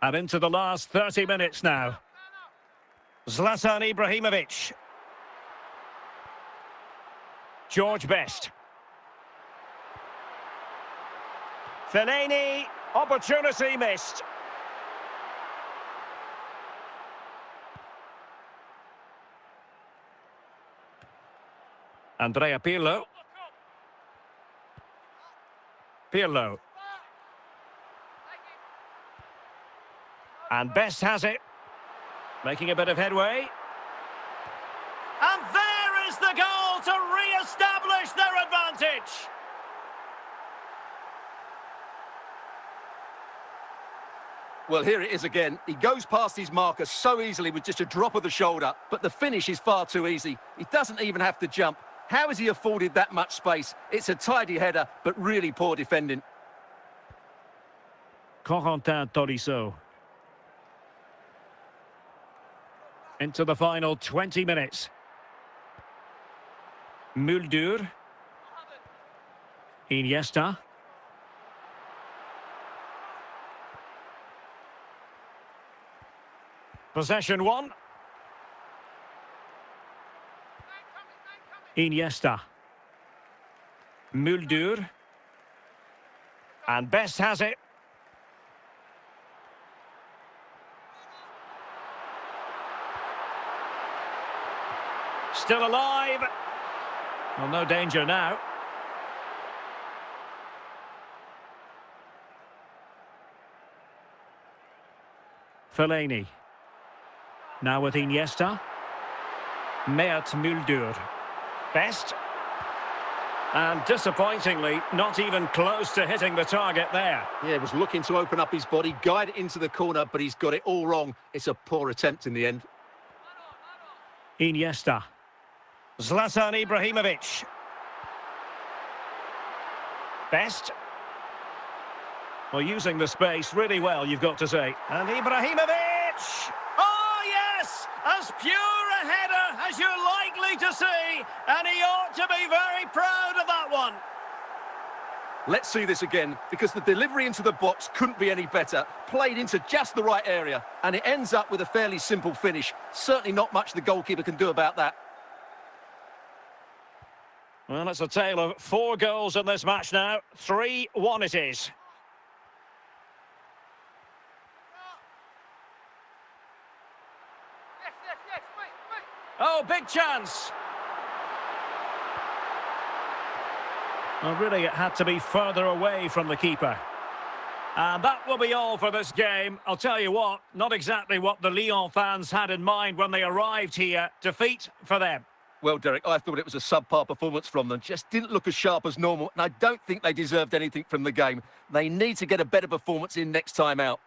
And into the last 30 minutes now. Zlatan Ibrahimovic. George Best. Fellaini. Opportunity missed. Andrea Pirlo. Pirlo. And Best has it. Making a bit of headway. And there is the goal to re-establish their advantage. Well, here it is again. He goes past his marker so easily with just a drop of the shoulder, but the finish is far too easy. He doesn't even have to jump. How has he afforded that much space? It's a tidy header, but really poor defending. Corentin Tolisso. Into the final 20 minutes. Muldur. Iniesta. Possession one. Iniesta. Muldur. And Best has it. Still alive. Well, no danger now. Fellaini. Now with Iniesta. Mert Muldur. Best. And disappointingly, not even close to hitting the target there. Yeah, he was looking to open up his body, guide it into the corner, but he's got it all wrong. It's a poor attempt in the end. Iniesta. Zlatan Ibrahimovic. Best. Well, using the space really well, you've got to say. And Ibrahimovic! Oh, yes! As pure a header as you're likely to see. And he ought to be very proud of that one. Let's see this again, because the delivery into the box couldn't be any better. Played into just the right area, and it ends up with a fairly simple finish. Certainly not much the goalkeeper can do about that. Well, it's a tale of 4 goals in this match now. 3-1 it is. Oh, big chance. Well, really, it had to be further away from the keeper. And that will be all for this game. I'll tell you what, not exactly what the Lyon fans had in mind when they arrived here. Defeat for them. Well, Derek, I thought it was a subpar performance from them. Just didn't look as sharp as normal, and I don't think they deserved anything from the game. They need to get a better performance in next time out.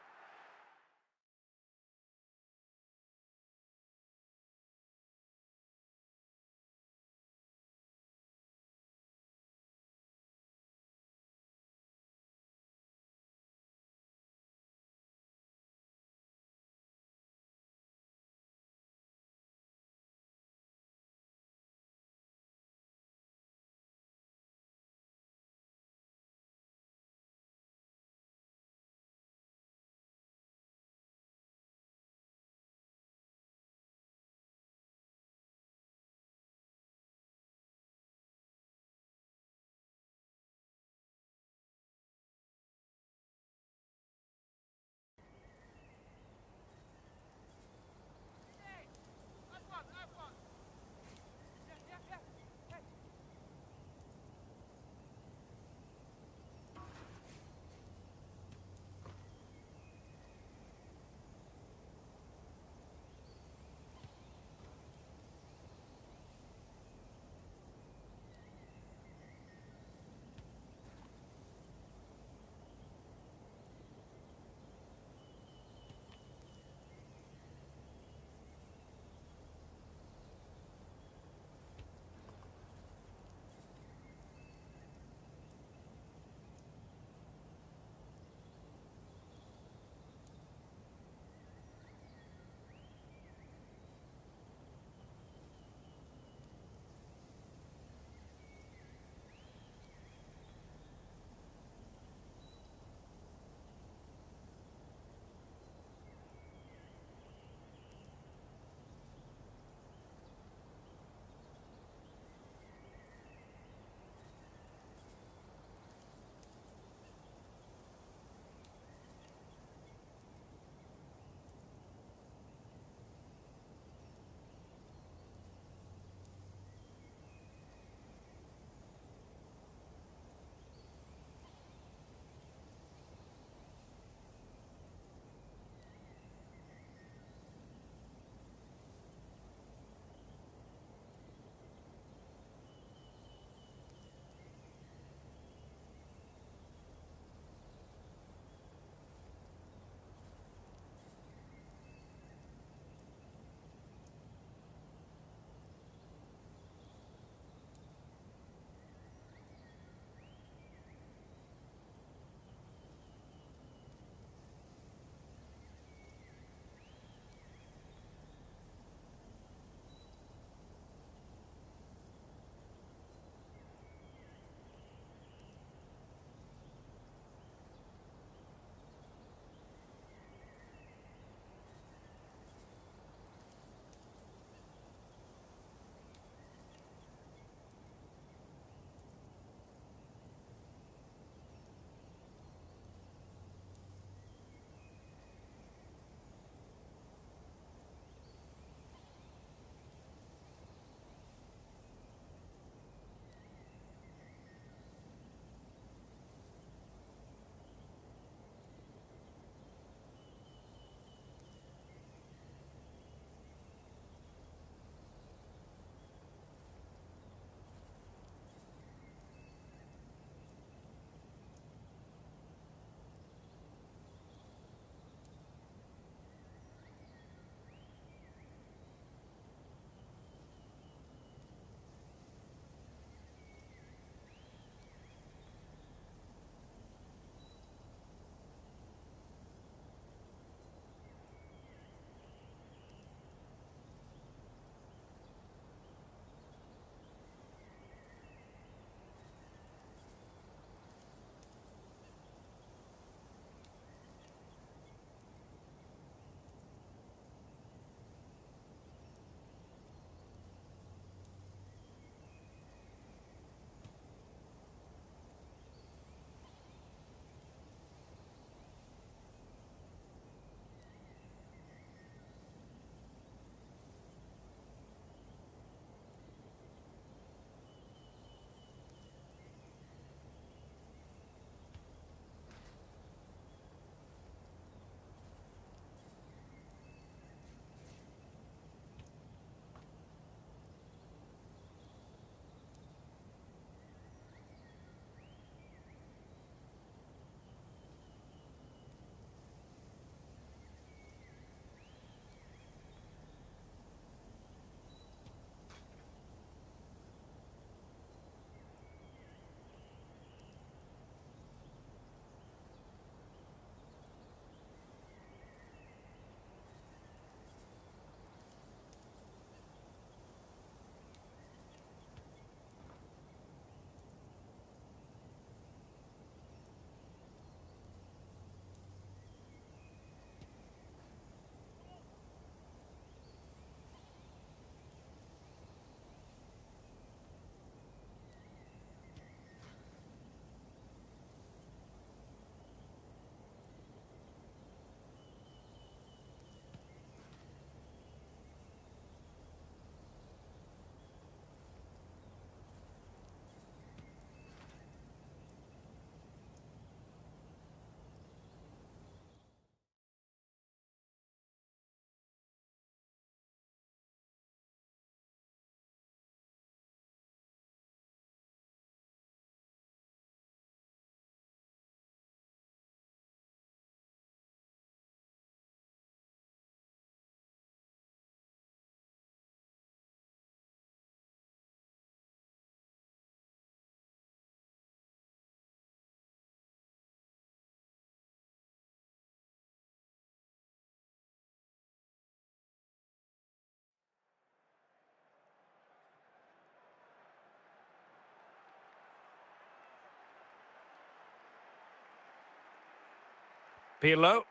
Pirlo.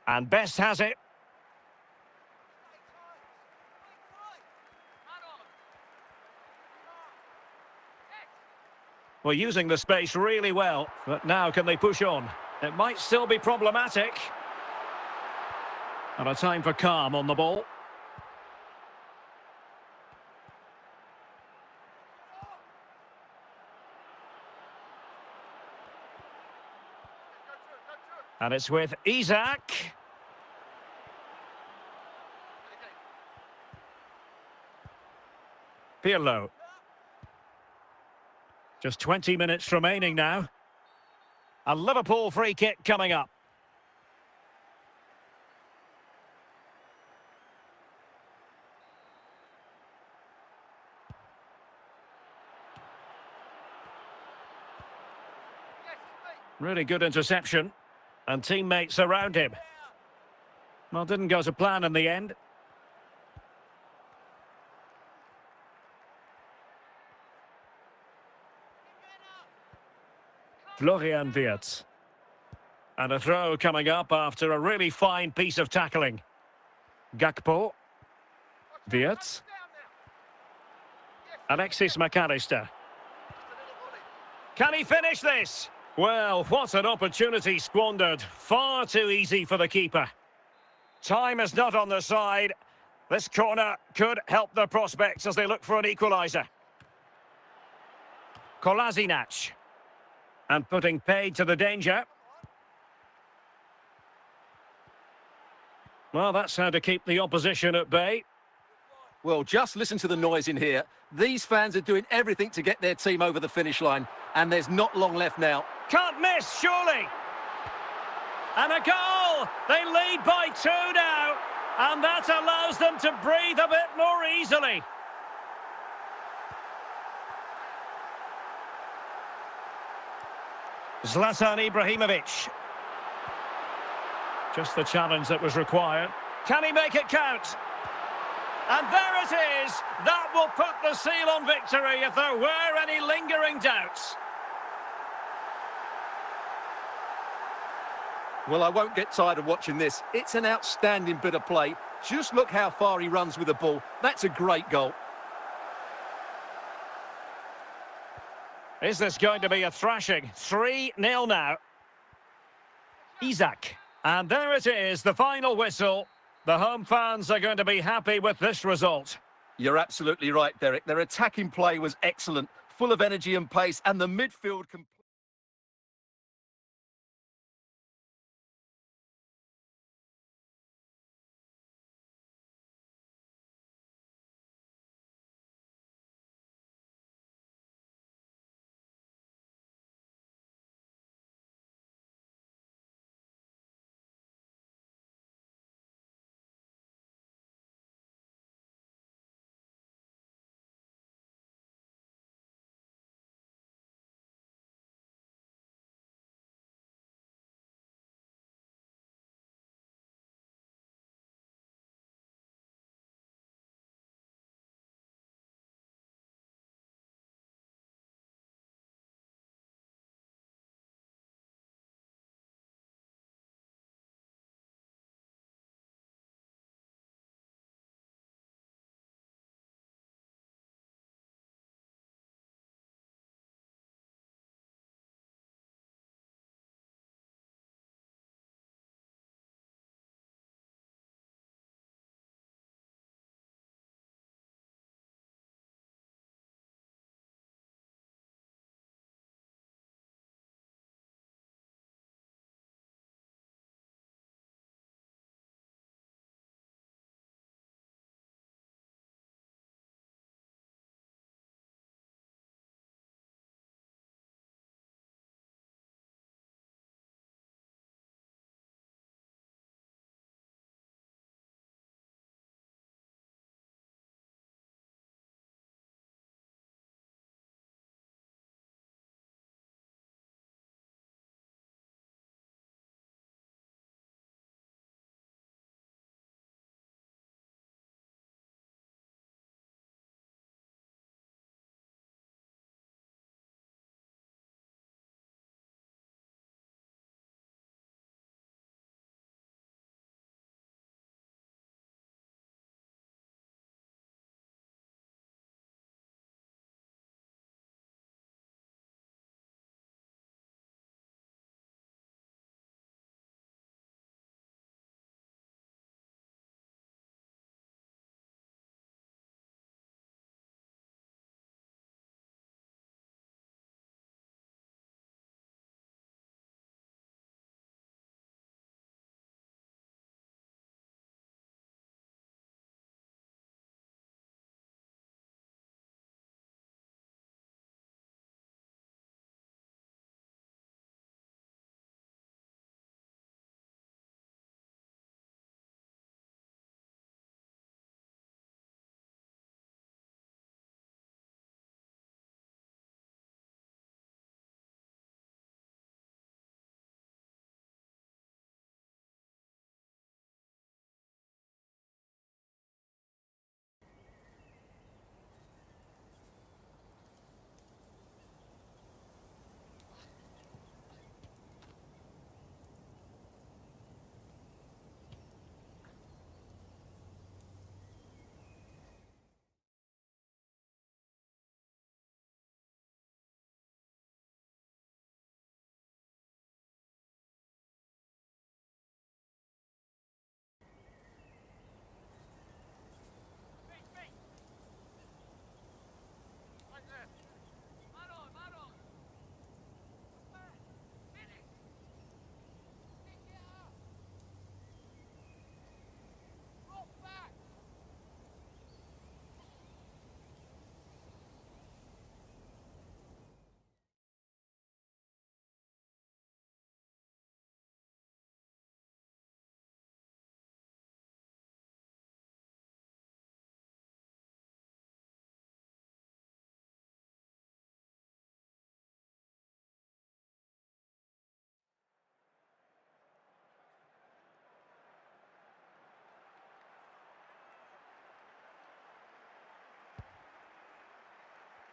And Best has it. Well, using the space really well. But now can they push on? It might still be problematic. And a time for calm on the ball. And it's with Isak. Pirlo. Just 20 minutes remaining now. A Liverpool free kick coming up. Really good interception. And teammates around him. Well, didn't go to plan in the end. Florian Wirtz. And a throw coming up after a really fine piece of tackling. Gakpo. Wirtz. Alexis McAllister. Can he finish this? Well, what an opportunity squandered. Far too easy for the keeper. Time is not on their side. This corner could help their prospects as they look for an equaliser. Kolasinac. And putting paid to the danger. Well, that's how to keep the opposition at bay. Well, just listen to the noise in here. These fans are doing everything to get their team over the finish line, and there's not long left now. Can't miss, surely. And a goal! They lead by 2 now, and that allows them to breathe a bit more easily. Zlatan Ibrahimovic. Just the challenge that was required. Can he make it count? And there it is. That will put the seal on victory if there were any lingering doubts. Well, I won't get tired of watching this. It's an outstanding bit of play. Just look how far he runs with the ball. That's a great goal. Is this going to be a thrashing? 3-0 now. Isak. And there it is, the final whistle. The home fans are going to be happy with this result. You're absolutely right, Derek. Their attacking play was excellent, full of energy and pace, and the midfield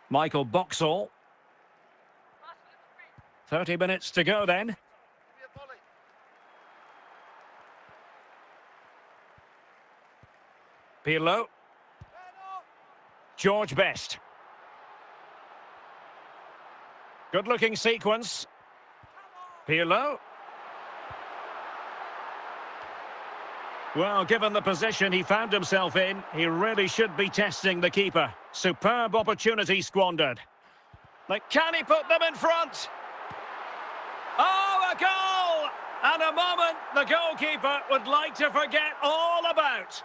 Michael Boxall. 30 minutes to go then. Pirlo. George Best. Good-looking sequence. Pirlo. Well, given the position he found himself in, he really should be testing the keeper. Superb opportunity squandered. Like, can he put them in front? Oh, a goal! And a moment the goalkeeper would like to forget all about.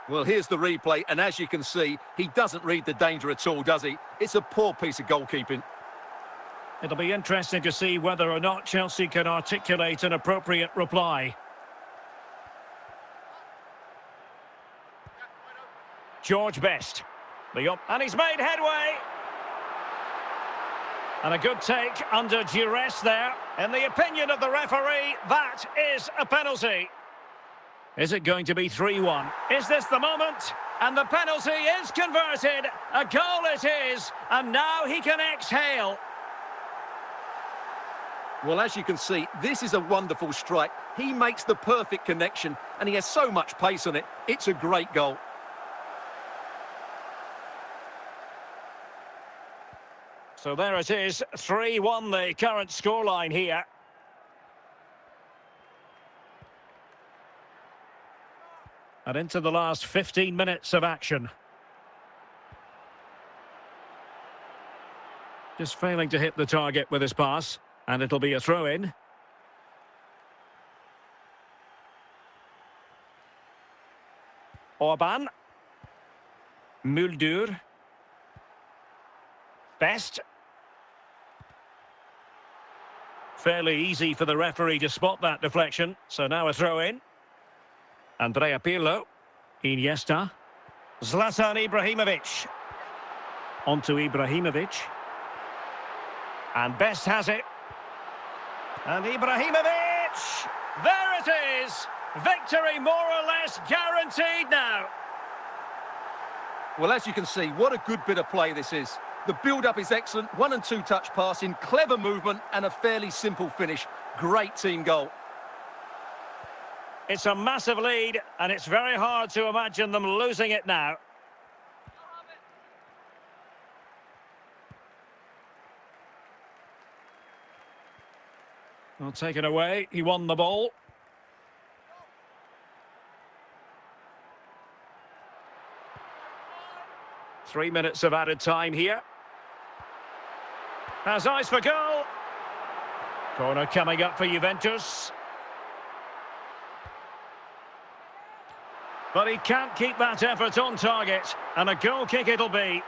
Well, here's the replay, and as you can see, he doesn't read the danger at all, does he? It's a poor piece of goalkeeping. It'll be interesting to see whether or not Chelsea can articulate an appropriate reply. George Best. And he's made headway. And a good take under duress there. In the opinion of the referee, that is a penalty. Is it going to be 3-1? Is this the moment? And the penalty is converted. A goal it is. And now he can exhale. Well, as you can see, this is a wonderful strike. He makes the perfect connection, and he has so much pace on it. It's a great goal. So there it is, 3-1 the current scoreline here. And into the last 15 minutes of action. Just failing to hit the target with his pass. And it'll be a throw-in. Orban. Muldur. Best. Fairly easy for the referee to spot that deflection. So now a throw-in. Andrea Pirlo. Iniesta. Zlatan Ibrahimovic. Onto Ibrahimovic. And Best has it. And Ibrahimovic! There it is! Victory more or less guaranteed now. Well, as you can see, what a good bit of play this is. The build-up is excellent, 1- and 2-touch passing, clever movement and a fairly simple finish. Great team goal. It's a massive lead, and it's very hard to imagine them losing it now. Well, taken away, he won the ball. Three minutes of added time here. Has eyes for goal. Corner coming up for Juventus. But he can't keep that effort on target, and a goal kick it'll be.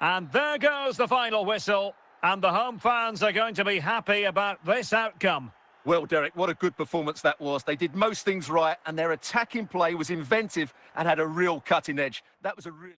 And there goes the final whistle, and the home fans are going to be happy about this outcome. Well, Derek, what a good performance that was. They did most things right, and their attacking play was inventive and had a real cutting edge. That was a real...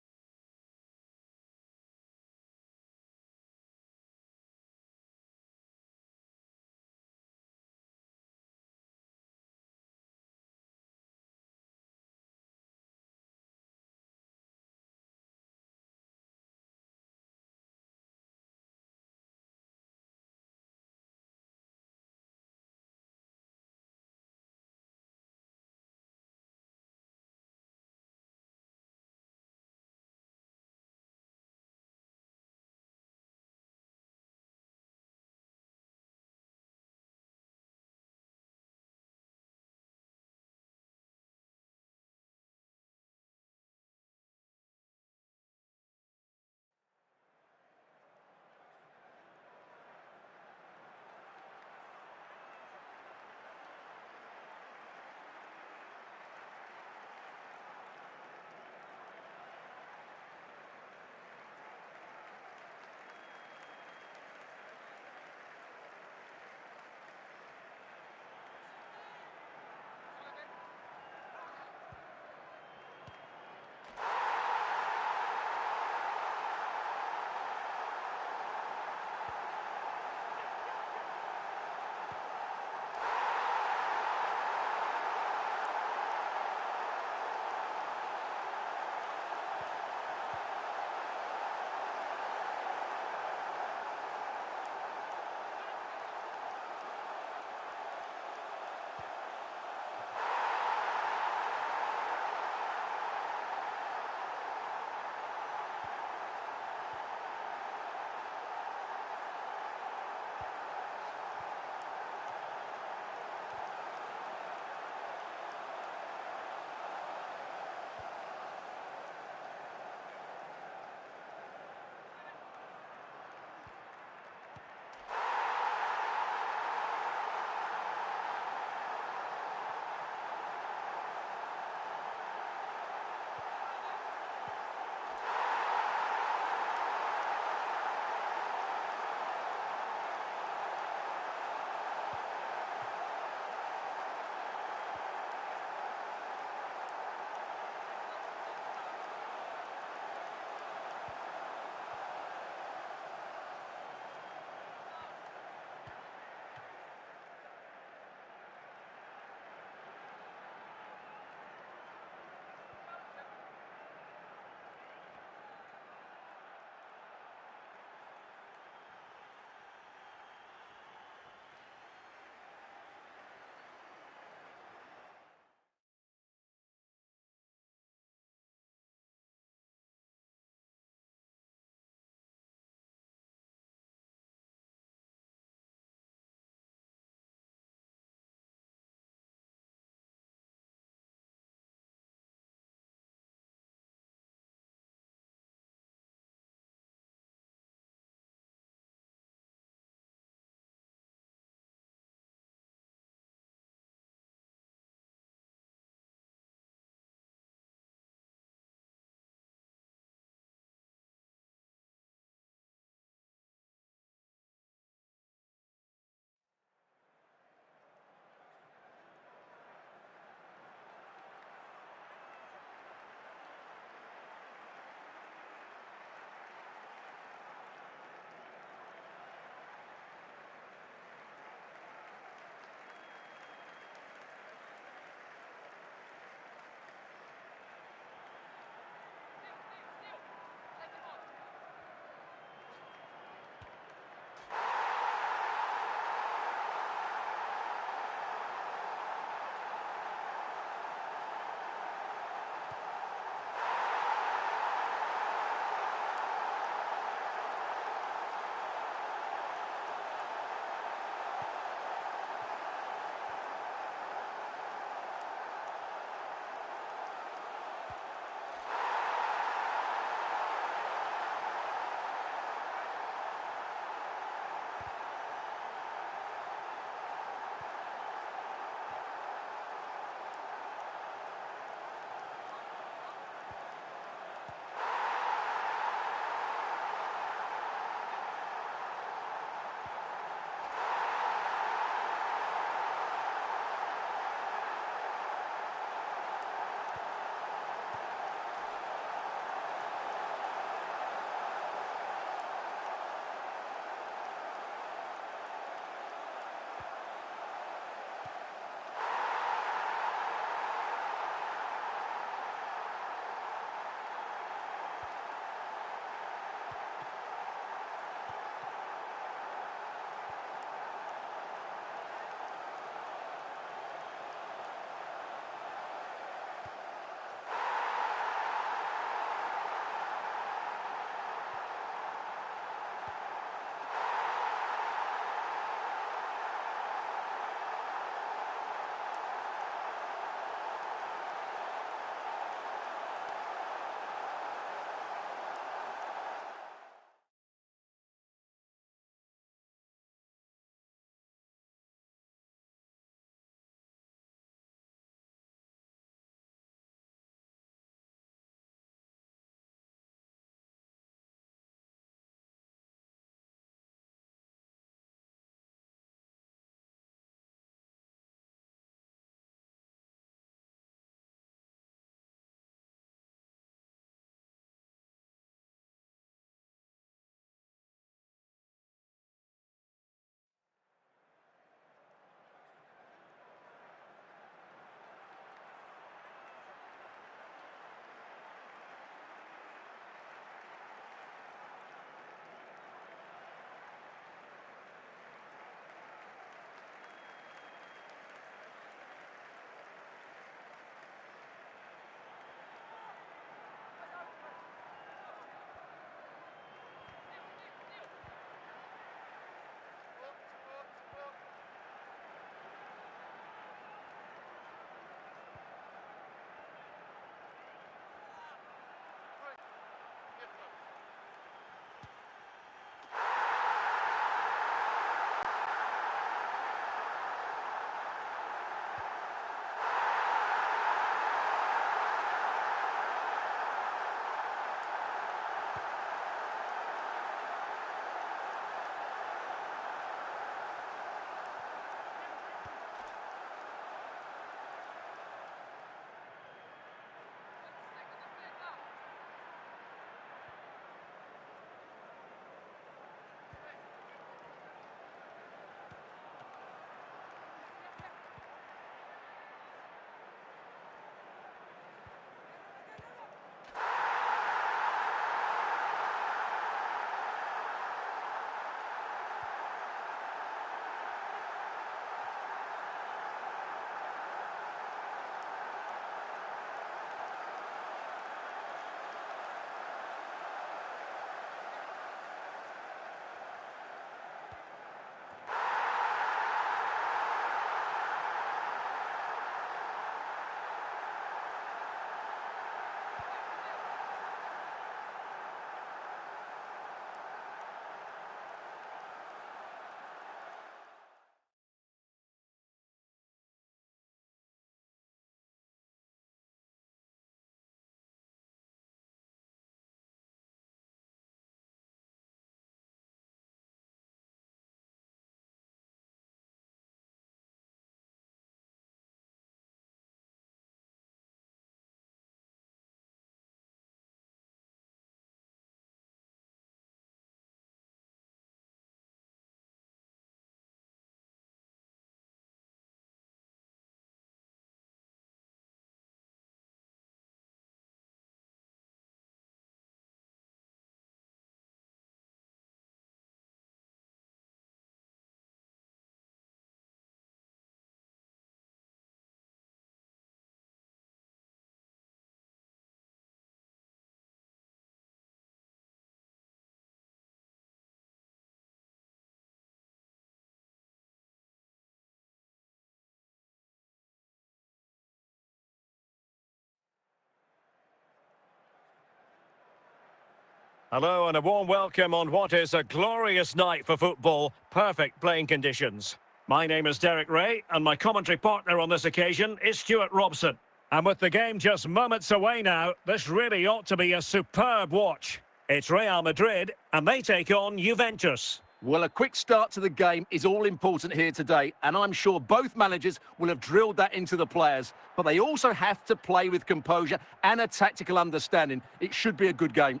Hello and a warm welcome on what is a glorious night for football. Perfect playing conditions. My name is Derek Ray and my commentary partner on this occasion is Stuart Robson. And with the game just moments away now, this really ought to be a superb watch. It's Real Madrid and they take on Juventus. Well, a quick start to the game is all important here today, and I'm sure both managers will have drilled that into the players. But they also have to play with composure and a tactical understanding. It should be a good game.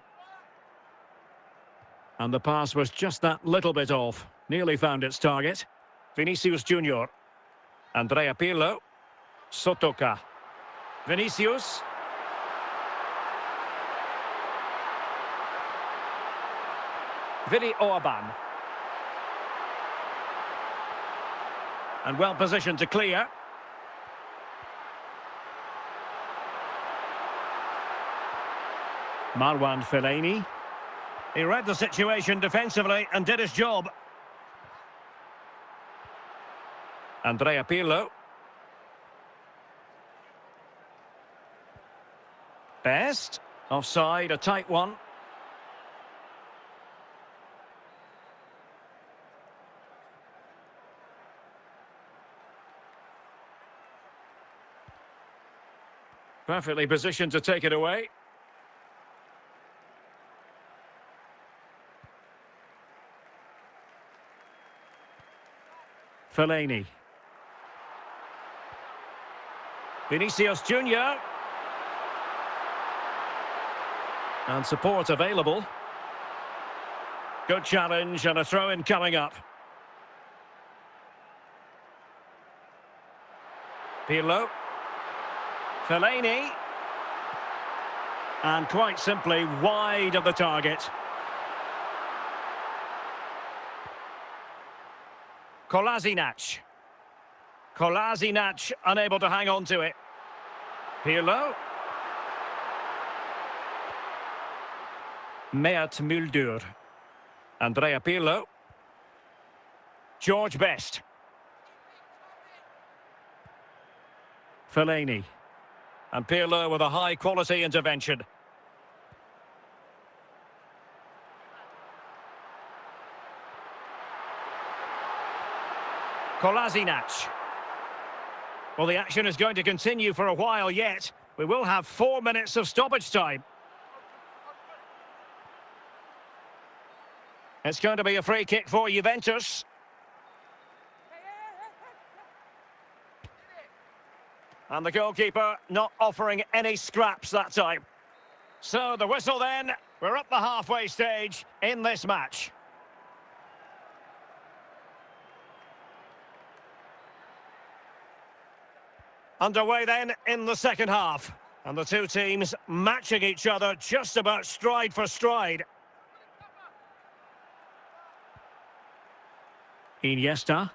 And the pass was just that little bit off. Nearly found its target. Vinicius Junior. Andrea Pirlo. Sotoka. Vinicius. Vili Orban. And well positioned to clear. Marwan Fellaini. He read the situation defensively and did his job. Andrea Pirlo. Best. Offside, a tight one. Perfectly positioned to take it away. Fellaini. Vinicius Junior. And support available. Good challenge and a throw-in coming up. Pirlo. Fellaini. And quite simply wide of the target. Kolasinac. Kolasinac unable to hang on to it. Pirlo. Mert Mulder. Andrea Pirlo. George Best. Fellaini. And Pirlo with a high-quality intervention. Kolasinac. Well, the action is going to continue for a while yet. We will have 4 minutes of stoppage time. It's going to be a free kick for Juventus. And the goalkeeper not offering any scraps that time. So the whistle then. We're up the halfway stage in this match. Underway then in the second half. And the two teams matching each other just about stride for stride. Iniesta.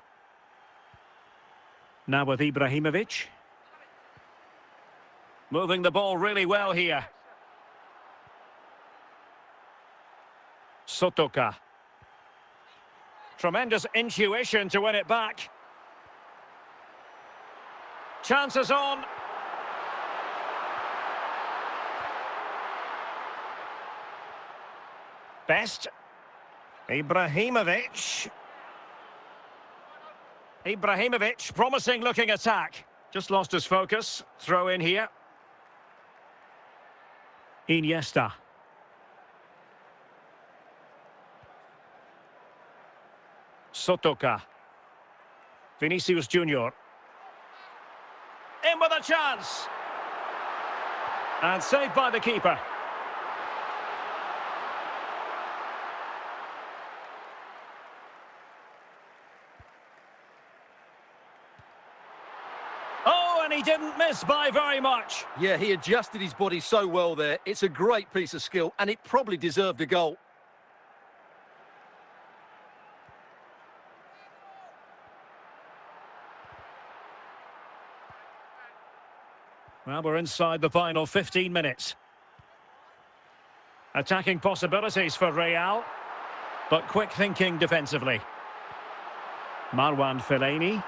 Now with Ibrahimovic. Moving the ball really well here. Sotoka. Tremendous intuition to win it back. Chances on. Best. Ibrahimovic. Ibrahimovic, promising looking attack. Just lost his focus. Throw in here. Iniesta. Sotoka. Vinicius Junior. In with a chance. And saved by the keeper. Oh, and he didn't miss by very much. Yeah, he adjusted his body so well there. It's a great piece of skill, and it probably deserved a goal. Well, we're inside the final 15 minutes. Attacking possibilities for Real, but quick thinking defensively. Marwan Fellaini.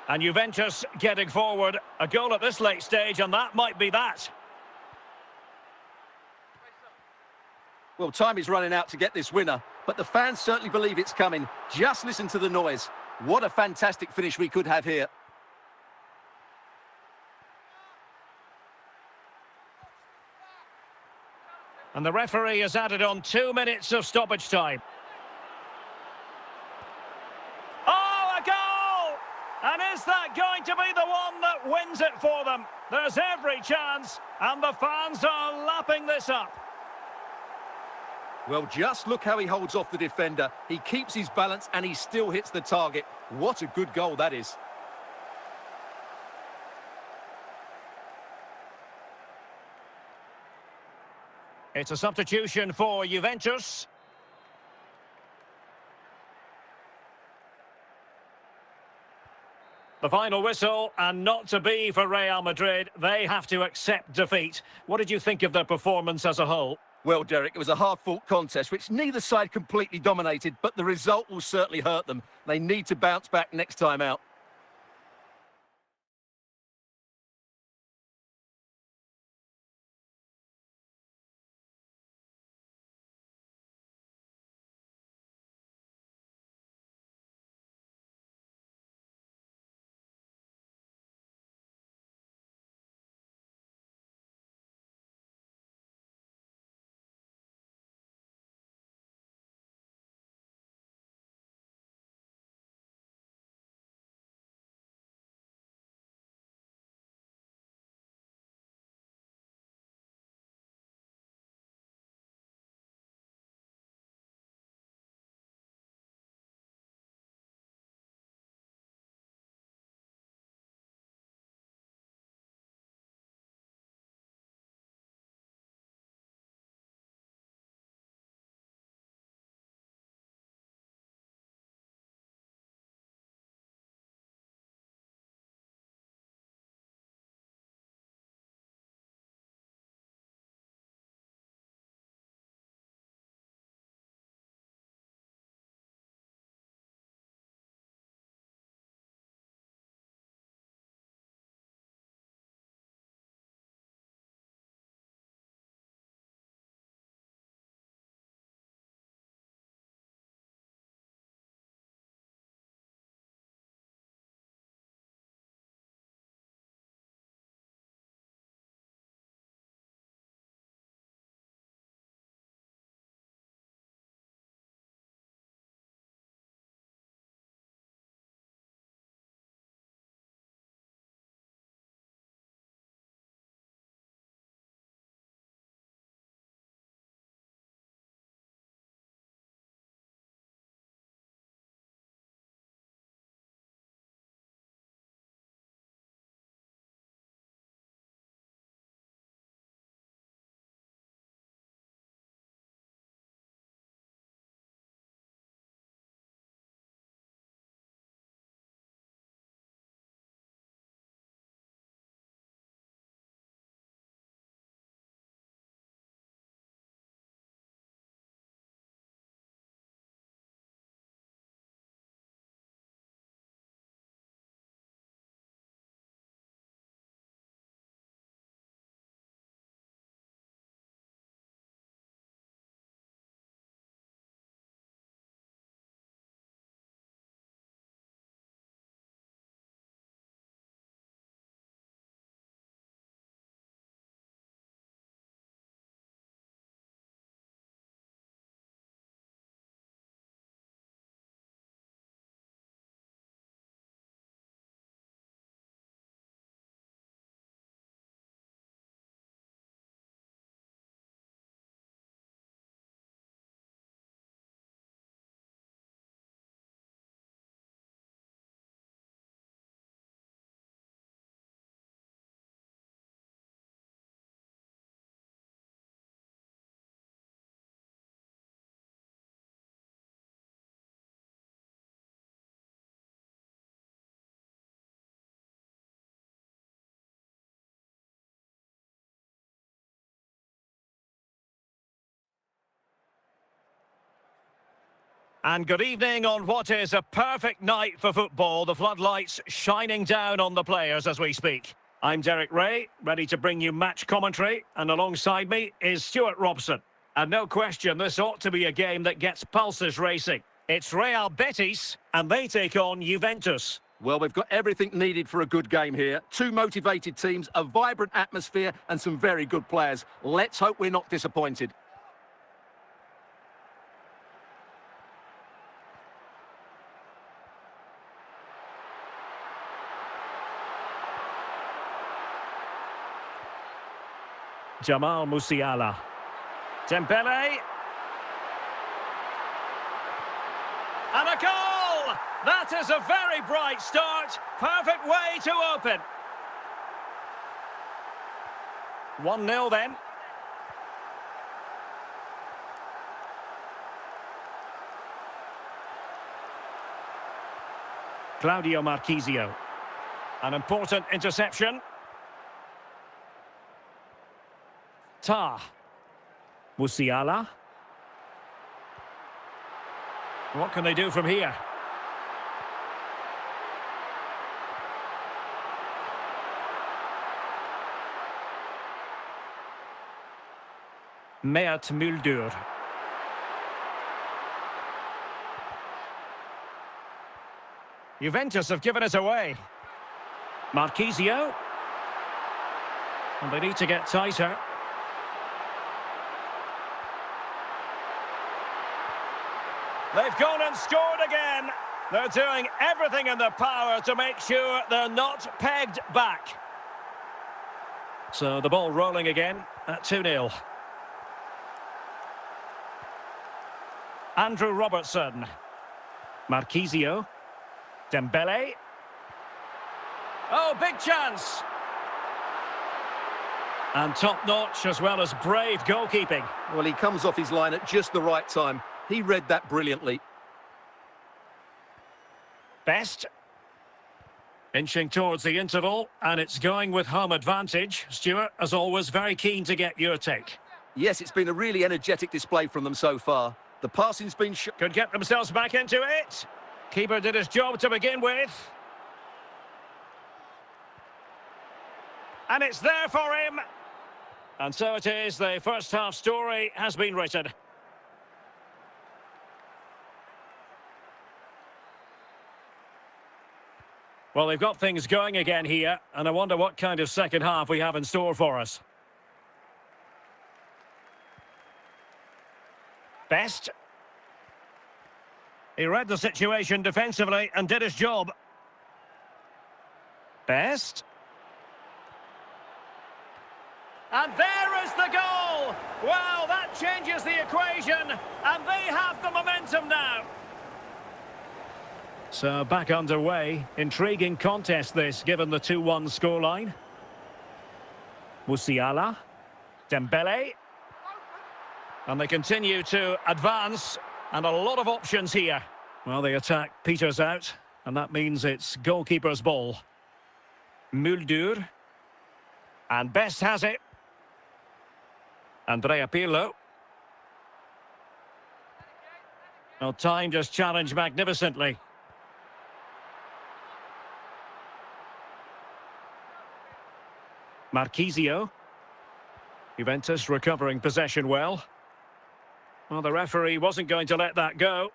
And Juventus getting forward. A goal at this late stage, and that might be that. Well, time is running out to get this winner, but the fans certainly believe it's coming. Just listen to the noise. What a fantastic finish we could have here. And the referee has added on 2 minutes of stoppage time. Oh, a goal! And is that going to be the one that wins it for them? There's every chance, and the fans are lapping this up. Well, just look how he holds off the defender. He keeps his balance and he still hits the target. What a good goal that is. It's a substitution for Juventus. The final whistle, and not to be for Real Madrid. They have to accept defeat. What did you think of their performance as a whole? Well, Derek, it was a hard-fought contest, which neither side completely dominated, but the result will certainly hurt them. They need to bounce back next time out. And good evening on what is a perfect night for football. The floodlights shining down on the players as we speak. I'm Derek Ray, ready to bring you match commentary. And alongside me is Stuart Robson. And no question, this ought to be a game that gets pulses racing. It's Real Betis, and they take on Juventus. Well, we've got everything needed for a good game here. Two motivated teams, a vibrant atmosphere, and some very good players. Let's hope we're not disappointed. Jamal Musiala. Dembele. And a goal! That is a very bright start. Perfect way to open. 1-0 then. Claudio Marchisio. An important interception. Musiala. What can they do from here? Mert Muldur. Juventus have given it away. Marchisio. And they need to get tighter. They've gone and scored again. They're doing everything in their power to make sure they're not pegged back. So the ball rolling again at 2-0. Andrew Robertson. Marchisio. Dembele. Oh, big chance. And top-notch as well as brave goalkeeping. Well, he comes off his line at just the right time. He read that brilliantly. Best. Inching towards the interval, and it's going with home advantage. Stuart, as always, very keen to get your take. Yes, it's been a really energetic display from them so far. The passing's been... Could get themselves back into it. Keeper did his job to begin with. And it's there for him. And so it is, the first half story has been written. Well, they've got things going again here, and I wonder what kind of second half we have in store for us. Best. He read the situation defensively and did his job. Best. And there is the goal! Well, that changes the equation, and they have the momentum now. So back underway. Intriguing contest this, given the 2-1 scoreline. Musiala. Dembele. And they continue to advance, and a lot of options here. Well, the attack peters out, and that means it's goalkeeper's ball. Muldur. And Best has it. Andrea Pirlo. Well, timed his challenge magnificently. Marchisio. Juventus recovering possession well. Well, the referee wasn't going to let that go.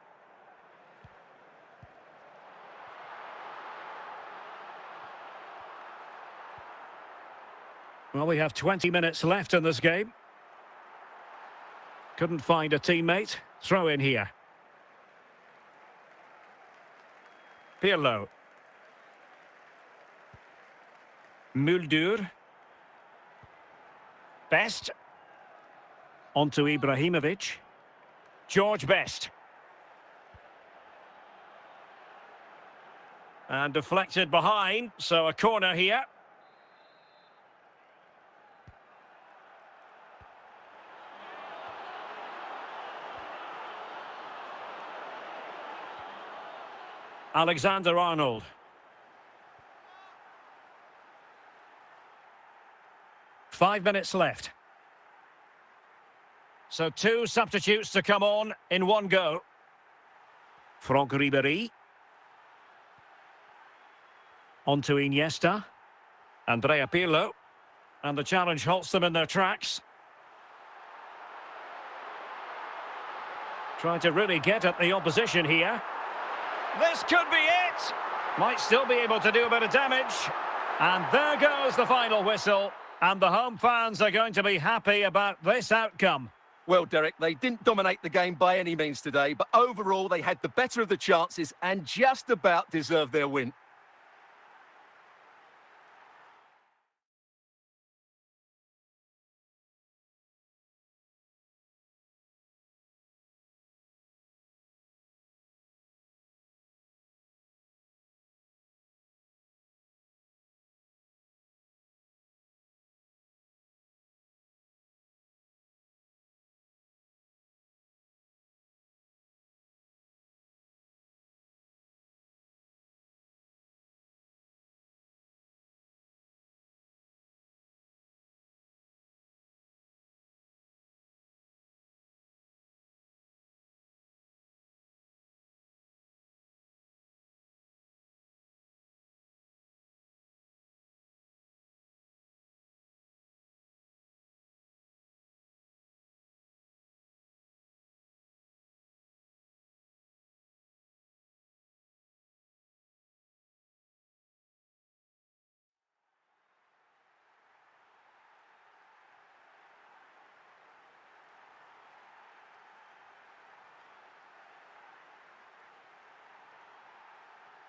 Well, we have 20 minutes left in this game. Couldn't find a teammate. Throw in here. Pirlo. Muldur. Best. On to Ibrahimovic. George Best. And deflected behind, so a corner here. Alexander-Arnold. Five minutes left. So two substitutes to come on in one go. Franck Ribéry. On to Iniesta. Andrea Pirlo. And the challenge halts them in their tracks. Trying to really get at the opposition here. This could be it. Might still be able to do a bit of damage. And there goes the final whistle. And the home fans are going to be happy about this outcome. Well, Derek, they didn't dominate the game by any means today, but overall they had the better of the chances and just about deserved their win.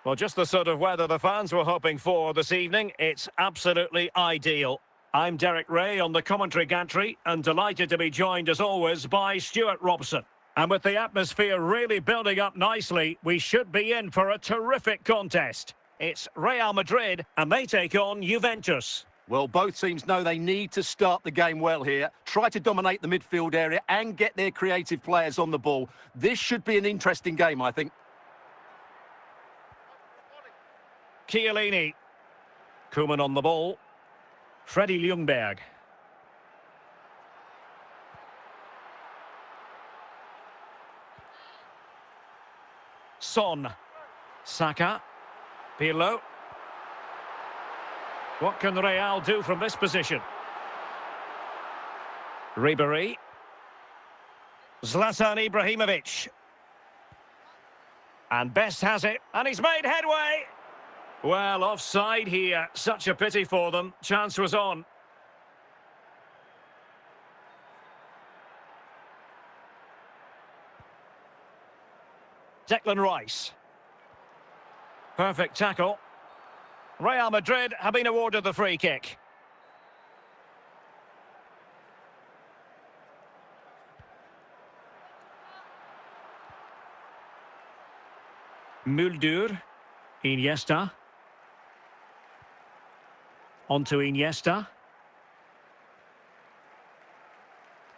Well, just the sort of weather the fans were hoping for this evening. It's absolutely ideal. I'm Derek Ray on the commentary gantry and delighted to be joined as always by Stuart Robson. And with the atmosphere really building up nicely, we should be in for a terrific contest. It's Real Madrid and they take on Juventus. Well, both teams know they need to start the game well here, try to dominate the midfield area and get their creative players on the ball. This should be an interesting game, I think. Chiellini. Koeman on the ball. Freddie Ljungberg. Son. Saka. Pirlo. What can Real do from this position? Ribéry. Zlatan Ibrahimovic. And Best has it, and he's made headway. Well, offside here. Such a pity for them. Chance was on. Declan Rice. Perfect tackle. Real Madrid have been awarded the free kick. Mulder. Iniesta. On to Iniesta.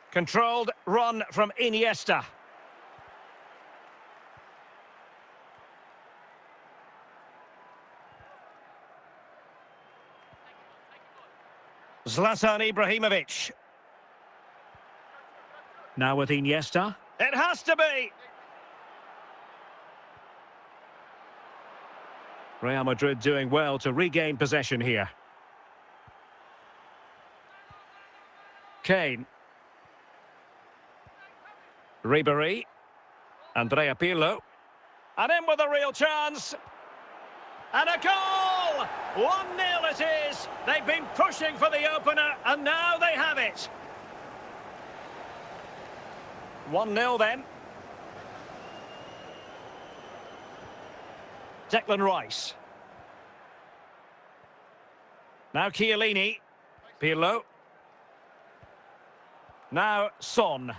Controlled run from Iniesta. Zlatan Ibrahimovic. Now with Iniesta. It has to be! Real Madrid doing well to regain possession here. Kane. Ribéry. Andrea Pirlo. And in with a real chance. And a goal! 1-0 it is. They've been pushing for the opener, and now they have it. 1-0 then. Declan Rice. Now Chiellini. Pirlo. Now Son.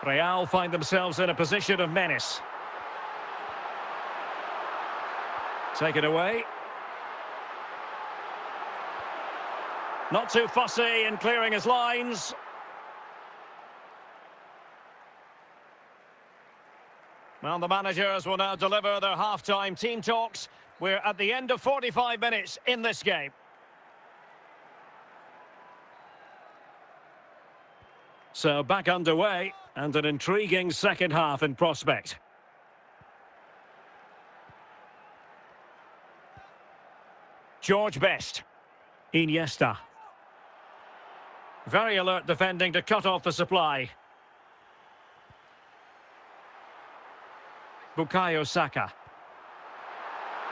Real find themselves in a position of menace. Take it away. Not too fussy in clearing his lines. Well, the managers will now deliver their half-time team talks. We're at the end of 45 minutes in this game. So back underway. And an intriguing second half in prospect. George Best. Iniesta. Very alert defending to cut off the supply. Bukayo Saka.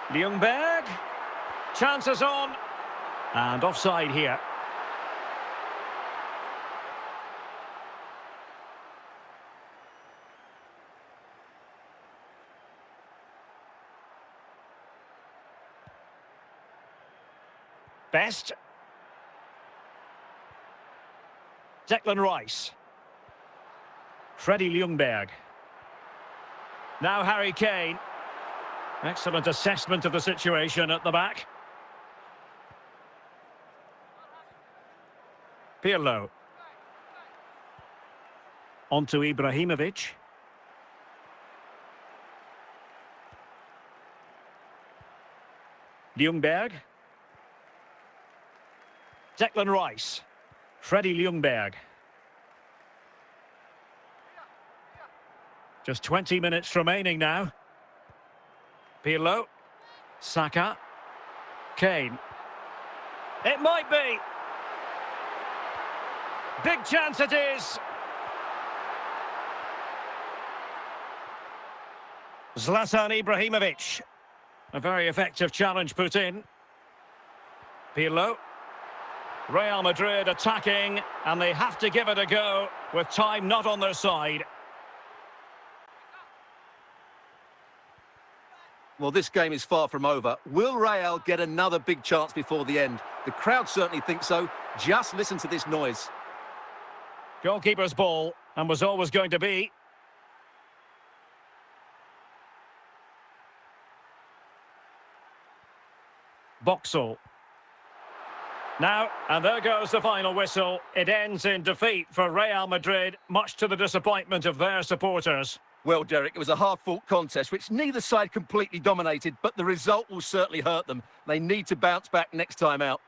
Ljungberg. Chances on. And offside here. Best. Declan Rice. Freddie Ljungberg. Now Harry Kane. Excellent assessment of the situation at the back. Pirlo. On to Ibrahimovic. Ljungberg. Declan Rice. Freddie Ljungberg. Just 20 minutes remaining now. Pirlo. Saka. Kane. It might be. Big chance it is. Zlatan Ibrahimovic. A very effective challenge put in. Pirlo. Real Madrid attacking, and they have to give it a go with time not on their side. Well, this game is far from over. Will Real get another big chance before the end? The crowd certainly think so. Just listen to this noise. Goalkeeper's ball, and was always going to be. Boxall. Now, and there goes the final whistle. It ends in defeat for Real Madrid, much to the disappointment of their supporters. Well, Derek, it was a hard-fought contest, which neither side completely dominated, but the result will certainly hurt them. They need to bounce back next time out.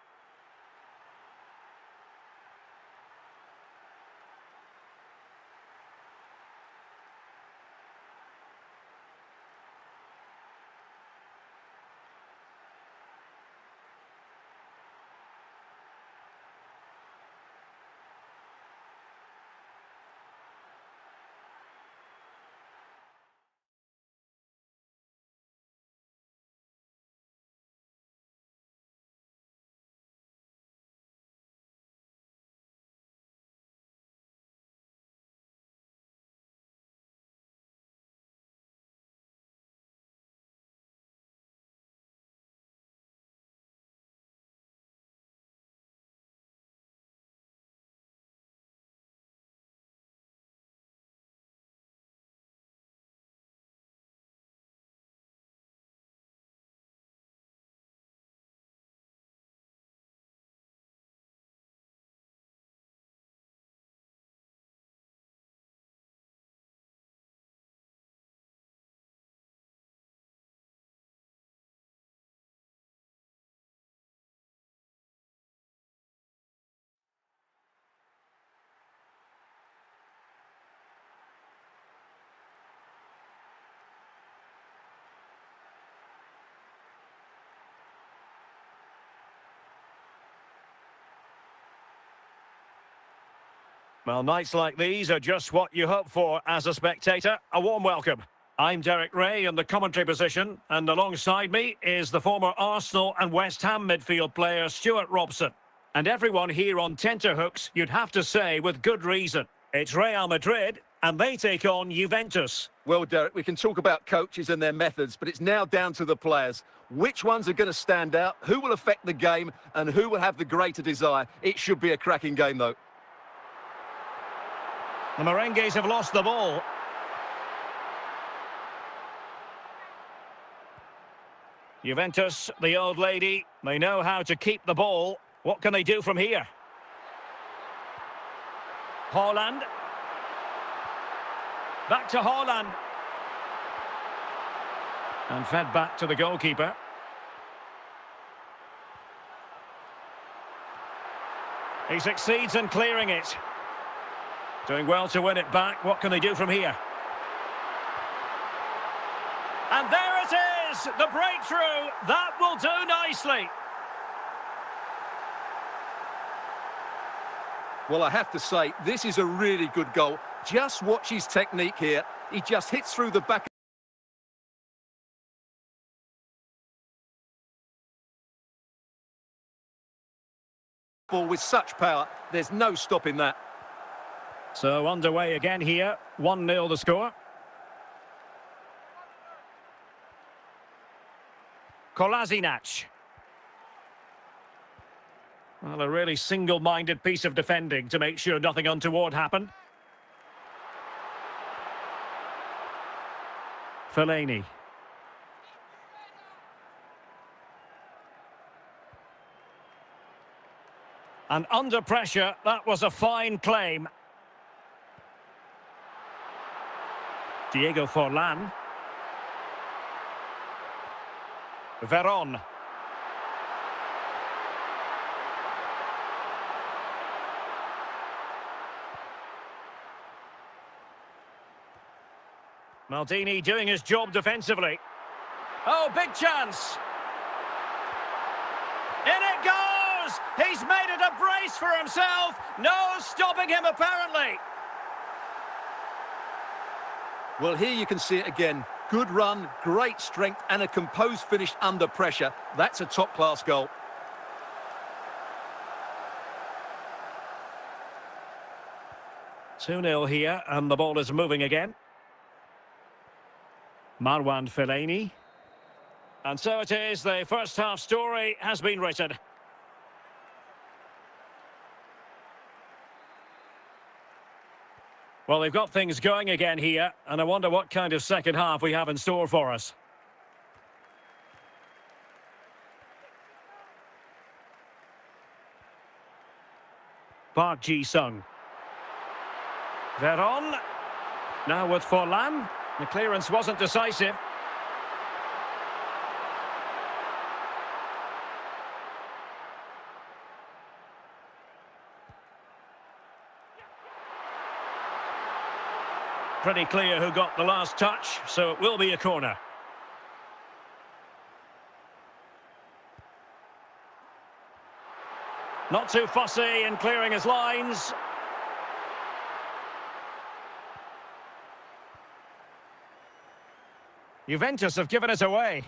Well, nights like these are just what you hope for as a spectator. A warm welcome. I'm Derek Ray in the commentary position, and alongside me is the former Arsenal and West Ham midfield player Stuart Robson. And everyone here on tenterhooks, you'd have to say with good reason. It's Real Madrid, and they take on Juventus. Well, Derek, we can talk about coaches and their methods, but it's now down to the players. Which ones are going to stand out, who will affect the game, and who will have the greater desire? It should be a cracking game, though. The Merengues have lost the ball. Juventus, the old lady, they know how to keep the ball. What can they do from here? Haaland. Back to Haaland. And fed back to the goalkeeper. He succeeds in clearing it. Doing well to win it back. What can they do from here? And there it is! The breakthrough! That will do nicely. Well, I have to say, this is a really good goal. Just watch his technique here. He just hits through the back. Ball with such power. There's no stopping that. So underway again here. 1-0 the score. Kolasinac. Well, a really single-minded piece of defending to make sure nothing untoward happened. Fellaini. And under pressure, that was a fine claim. Diego Forlan. Veron. Maldini doing his job defensively. Oh, big chance. In it goes! He's made it a brace for himself. No stopping him, apparently. Well, here you can see it again. Good run, great strength, and a composed finish under pressure. That's a top-class goal. Two 0 here, and the ball is moving again. Marwan Fellaini. And so it is, the first half story has been written. Well, they've got things going again here, and I wonder what kind of second half we have in store for us. Park Ji-sung. Veron. Now with Forlan. The clearance wasn't decisive. Pretty clear who got the last touch, so it will be a corner. Not too fussy in clearing his lines. Juventus have given it away.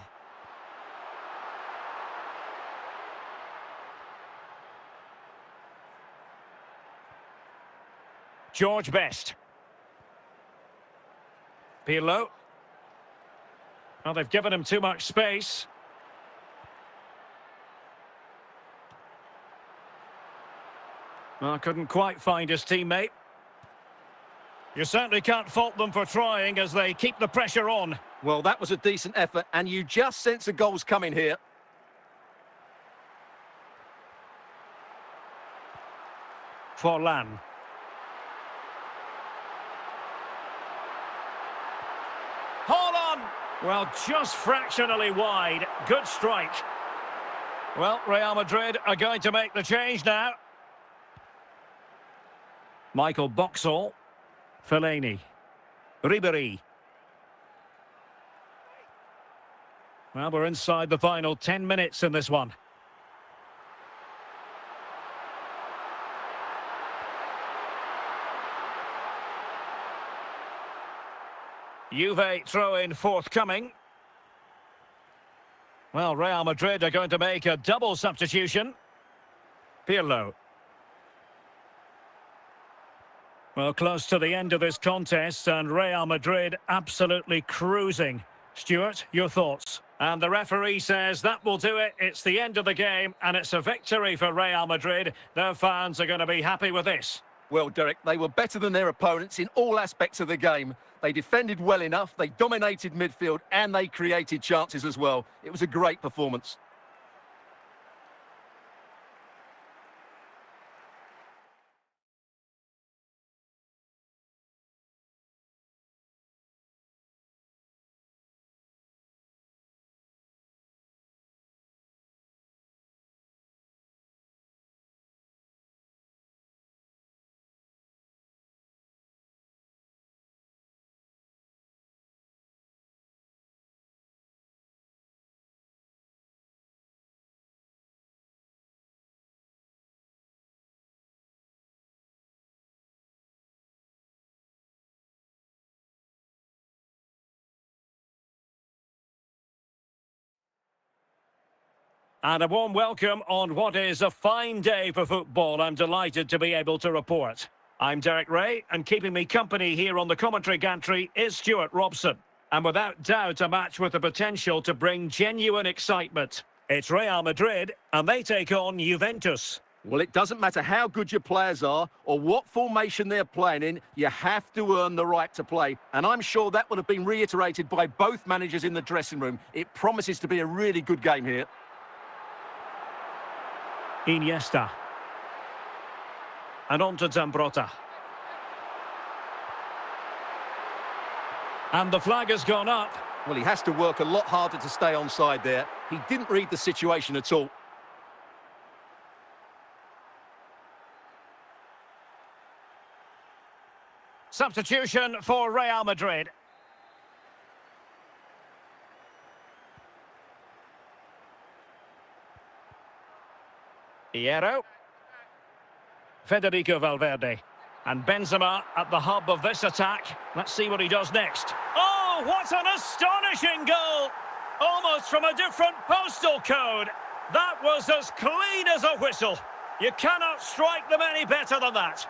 George Best. Pirlo. Well, they've given him too much space. Well, couldn't quite find his teammate. You certainly can't fault them for trying as they keep the pressure on. Well, that was a decent effort, and you just sense the goal's coming here. Forlan. Hold on! Well, just fractionally wide. Good strike. Well, Real Madrid are going to make the change now. Michael Boxall. Fellaini. Ribéry. Well, we're inside the final 10 minutes in this one. Juve throw-in forthcoming. Well, Real Madrid are going to make a double substitution. Pirlo. Well, close to the end of this contest, and Real Madrid absolutely cruising. Stuart, your thoughts? And the referee says that will do it. It's the end of the game, and it's a victory for Real Madrid. Their fans are going to be happy with this. Well, Derek, they were better than their opponents in all aspects of the game. They defended well enough, they dominated midfield, and they created chances as well. It was a great performance. And a warm welcome on what is a fine day for football. I'm delighted to be able to report. I'm Derek Ray, and keeping me company here on the commentary gantry is Stuart Robson. And without doubt, a match with the potential to bring genuine excitement. It's Real Madrid, and they take on Juventus. Well, it doesn't matter how good your players are or what formation they're playing in, you have to earn the right to play. And I'm sure that would have been reiterated by both managers in the dressing room. It promises to be a really good game here. Iniesta. And on to Zambrotta. And the flag has gone up. Well, he has to work a lot harder to stay onside there. He didn't read the situation at all. Substitution for Real Madrid. Hierro. Federico Valverde. And Benzema at the hub of this attack. Let's see what he does next. Oh, what an astonishing goal! Almost from a different postal code. That was as clean as a whistle. You cannot strike them any better than that.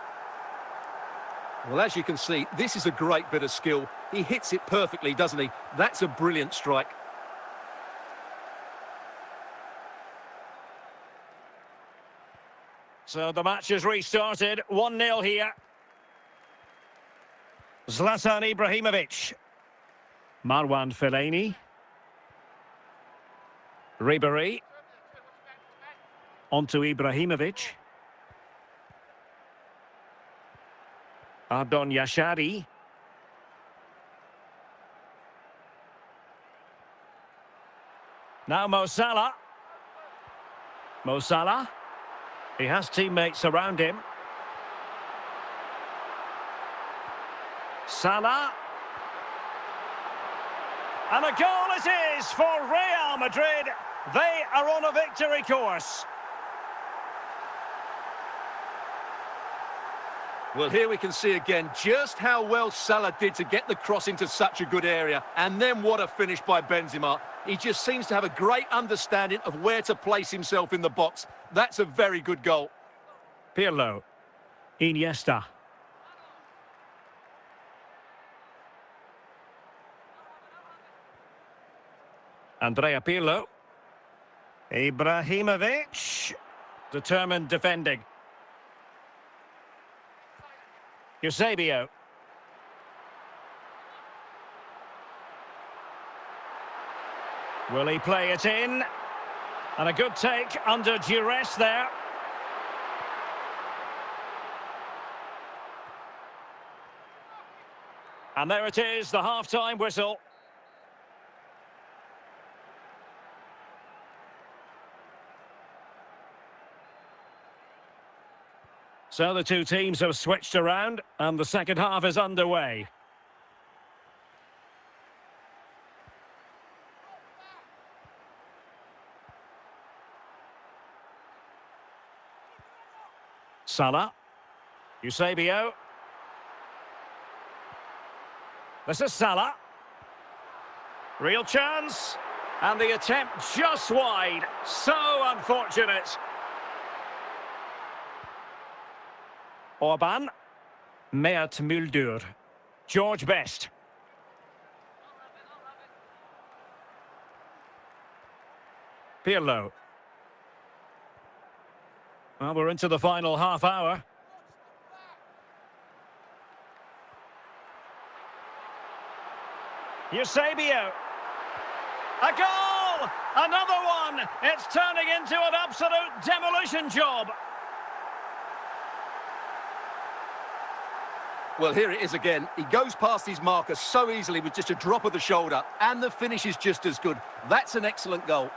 Well, as you can see, this is a great bit of skill. He hits it perfectly, doesn't he? That's a brilliant strike. So the match is restarted. 1-0 here. Zlatan Ibrahimovic. Marwan Fellaini. Ribéry. On to Ibrahimovic. Ardon Yashari. Now Mo Salah. Mo Salah. He has teammates around him. Salah. And a goal it is for Real Madrid. They are on a victory course. Well, here we can see again just how well Salah did to get the cross into such a good area. And then what a finish by Benzema. He just seems to have a great understanding of where to place himself in the box. That's a very good goal. Pirlo. Iniesta. Andrea Pirlo. Ibrahimovic. Determined defending. Eusebio. Will he play it in? And a good take under duress there. And there it is, the half-time whistle. So the two teams have switched around, and the second half is underway. Salah. Eusebio. This is Salah. Real chance. And the attempt just wide. So unfortunate. Orban. Mert Muldur. George Best. Pirlo. Well, we're into the final half hour. Eusebio. A goal! Another one! It's turning into an absolute demolition job. Well, here it is again. He goes past his marker so easily with just a drop of the shoulder, and the finish is just as good. That's an excellent goal.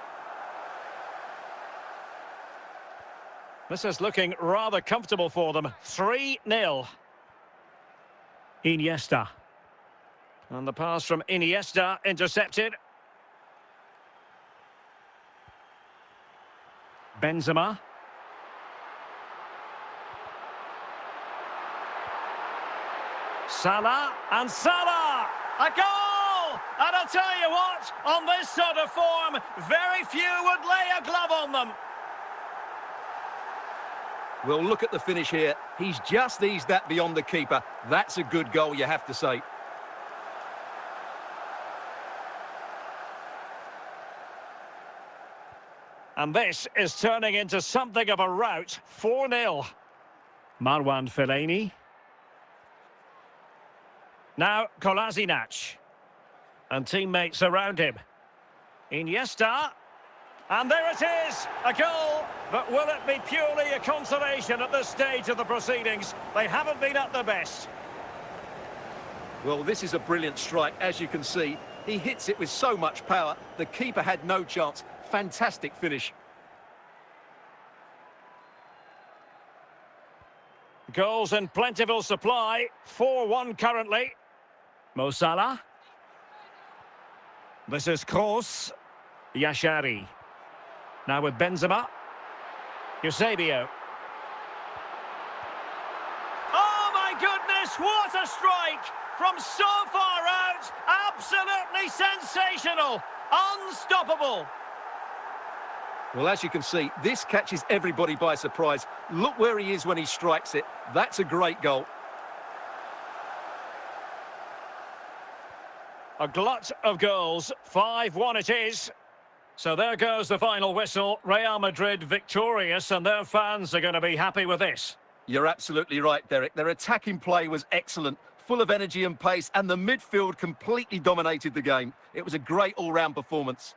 This is looking rather comfortable for them. 3-0. Iniesta. And the pass from Iniesta intercepted. Benzema. Salah, and Salah! A goal! And I'll tell you what, on this sort of form, very few would lay a glove on them. Well, look at the finish here. He's just eased that beyond the keeper. That's a good goal, you have to say. And this is turning into something of a rout. 4-0. Marwan Fellaini. Now Kolasinac. And teammates around him. Iniesta. And there it is, a goal. But will it be purely a consolation at this stage of the proceedings? They haven't been at their best. Well, this is a brilliant strike, as you can see. He hits it with so much power. The keeper had no chance. Fantastic finish. Goals in plentiful supply. 4-1 currently. Mo Salah. This is Kroos. Yashari. Now with Benzema. Eusebio. Oh my goodness, what a strike! From so far out, absolutely sensational, unstoppable. Well, as you can see, this catches everybody by surprise. Look where he is when he strikes it. That's a great goal. A glut of goals, 5-1 it is. So there goes the final whistle. Real Madrid victorious, and their fans are going to be happy with this. You're absolutely right, Derek. Their attacking play was excellent, full of energy and pace, and the midfield completely dominated the game. It was a great all-round performance.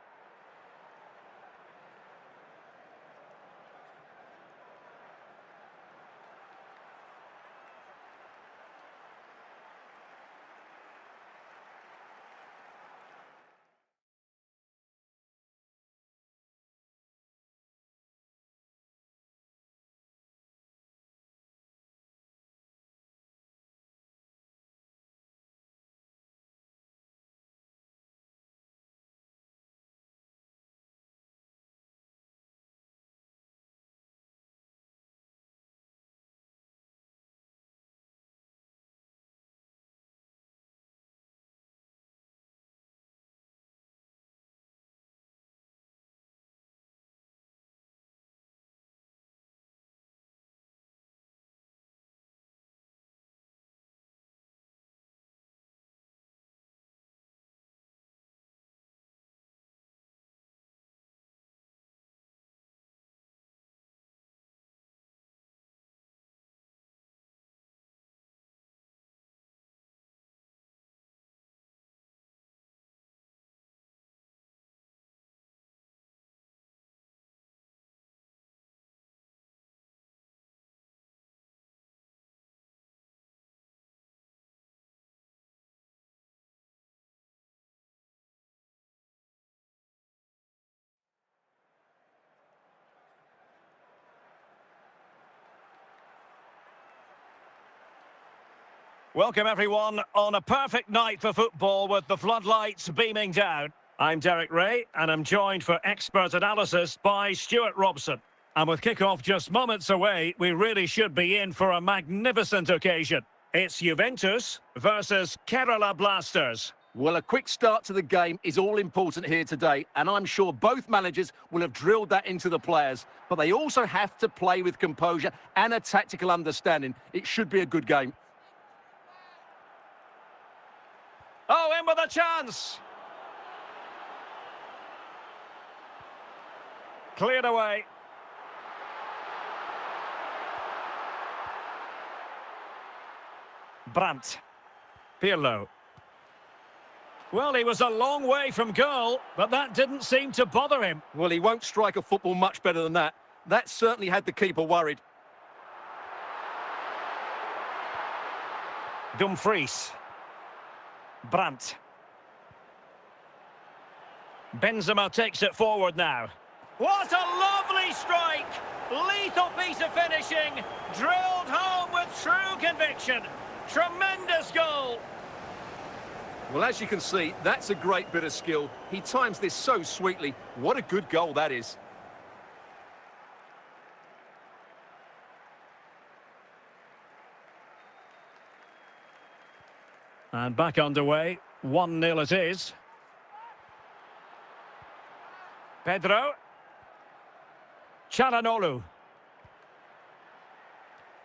Welcome everyone on a perfect night for football with the floodlights beaming down. I'm Derek Ray and I'm joined for expert analysis by Stuart Robson. And with kickoff just moments away, we really should be in for a magnificent occasion. It's Juventus versus Kerala Blasters. Well, a quick start to the game is all important here today, and I'm sure both managers will have drilled that into the players. But they also have to play with composure and a tactical understanding. It should be a good game. Oh, in with a chance! Cleared away. Brandt. Pirlo. Well, he was a long way from goal, but that didn't seem to bother him. Well, he won't strike a football much better than that. That certainly had the keeper worried. Dumfries. Brandt. Benzema takes it forward now. What a lovely strike! Lethal piece of finishing, drilled home with true conviction. Tremendous goal! Well, as you can see, that's a great bit of skill. He times this so sweetly. What a good goal that is. And back underway, 1-0 it is. Pedro. Çalhanoğlu.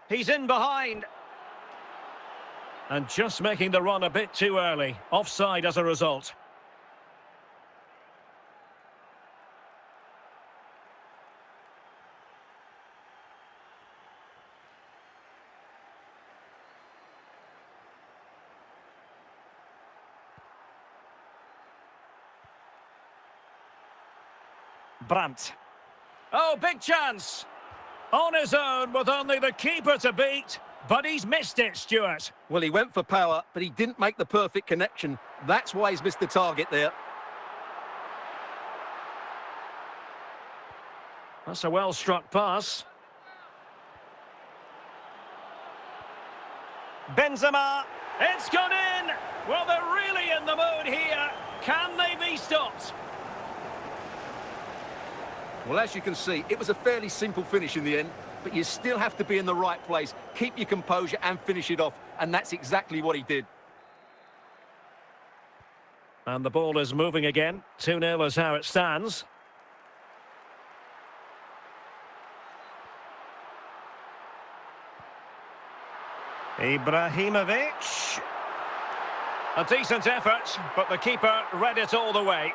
He's in behind. And just making the run a bit too early. Offside as a result. Brandt. Oh, big chance. On his own with only the keeper to beat. But he's missed it, Stuart. Well, he went for power, but he didn't make the perfect connection. That's why he's missed the target there. That's a well-struck pass. Benzema. It's gone in. Well, they're really in the mood here. Can they be stopped? Well, as you can see, it was a fairly simple finish in the end, but you still have to be in the right place, keep your composure and finish it off, and that's exactly what he did. And the ball is moving again. 2-0 is how it stands. Ibrahimovic. A decent effort, but the keeper read it all the way.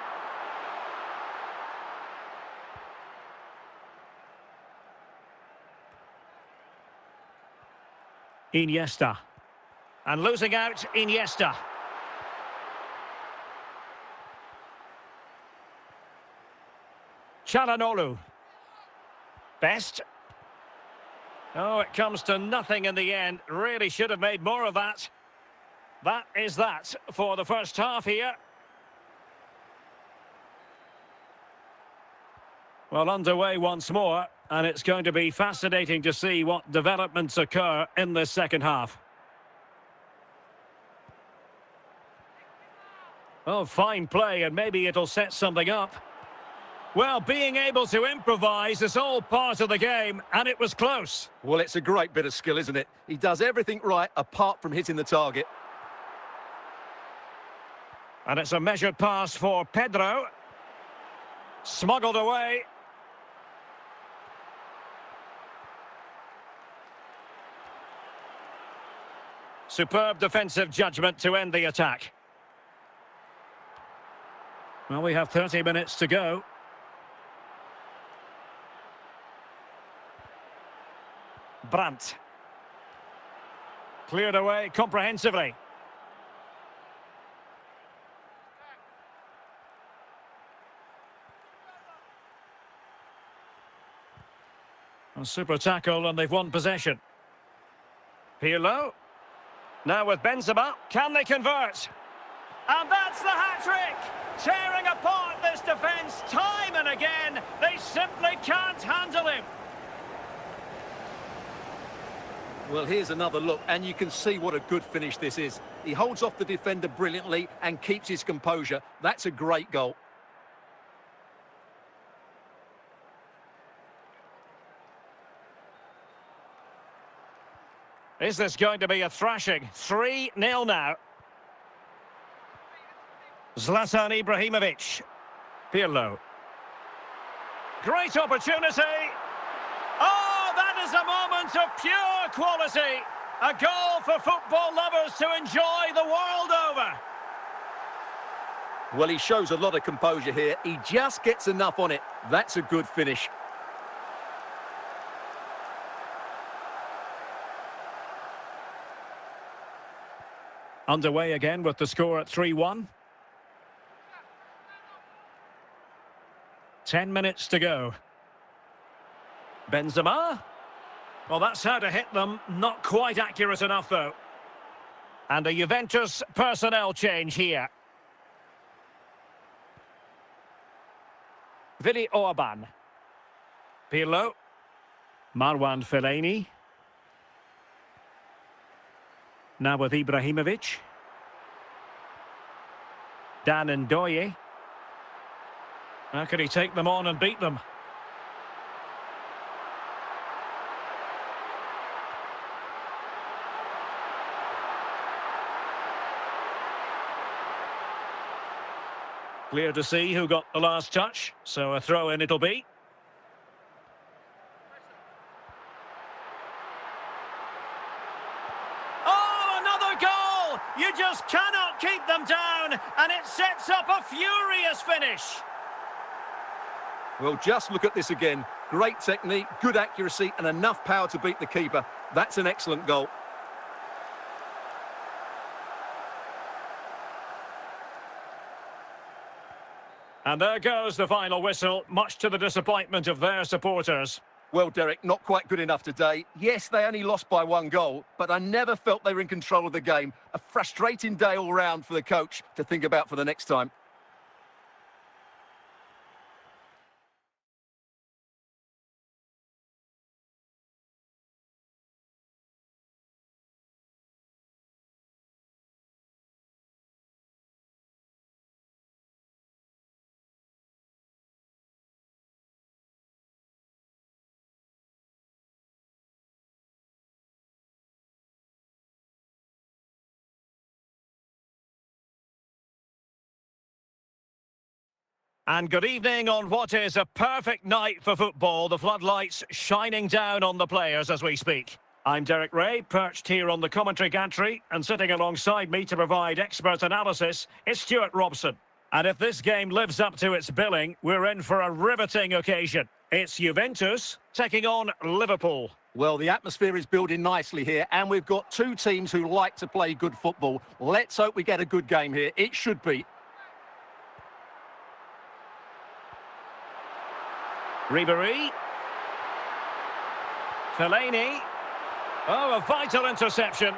Iniesta. And losing out, Iniesta. Çalhanoğlu. Best. Oh, it comes to nothing in the end. Really should have made more of that. That is that for the first half here. Well, underway once more, and it's going to be fascinating to see what developments occur in this second half. Oh, fine play, and maybe it'll set something up. Well, being able to improvise is all part of the game, and it was close. Well, it's a great bit of skill, isn't it? He does everything right apart from hitting the target. And it's a measured pass for Pedro. Smuggled away. Superb defensive judgment to end the attack. Well, we have 30 minutes to go. Brandt. Cleared away comprehensively. A super tackle and they've won possession. Pirlo. Now with Benzema. Can they convert? And that's the hat-trick! Tearing apart this defence time and again. They simply can't handle him. Well, here's another look, and you can see what a good finish this is. He holds off the defender brilliantly and keeps his composure. That's a great goal. Is this going to be a thrashing? 3-0 now. Zlatan Ibrahimovic. Pirlo. Great opportunity. Oh, that is a moment of pure quality. A goal for football lovers to enjoy the world over. Well, he shows a lot of composure here. He just gets enough on it. That's a good finish. Underway again with the score at 3-1. 10 minutes to go. Benzema. Well, that's how to hit them. Not quite accurate enough, though. And a Juventus personnel change here. Willi Orban. Pirlo. Marwan Fellaini. Now with Ibrahimovic. Dan Ndoye. How can he take them on and beat them? Clear to see who got the last touch, so a throw-in it'll be. Oh, another goal! You just cannot keep them down, and it sets up a furious finish. Well, just look at this again. Great technique, good accuracy, and enough power to beat the keeper. That's an excellent goal. And there goes the final whistle, much to the disappointment of their supporters. Well, Derek, not quite good enough today. Yes, they only lost by 1 goal, but I never felt they were in control of the game. A frustrating day all round for the coach to think about for the next time. And good evening on what is a perfect night for football. The floodlights shining down on the players as we speak. I'm Derek Ray, perched here on the commentary gantry, and sitting alongside me to provide expert analysis is Stuart Robson. And if this game lives up to its billing, we're in for a riveting occasion. It's Juventus taking on Liverpool. Well, the atmosphere is building nicely here, and we've got two teams who like to play good football. Let's hope we get a good game here. It should be. Ribéry. Fellaini. Oh, a vital interception.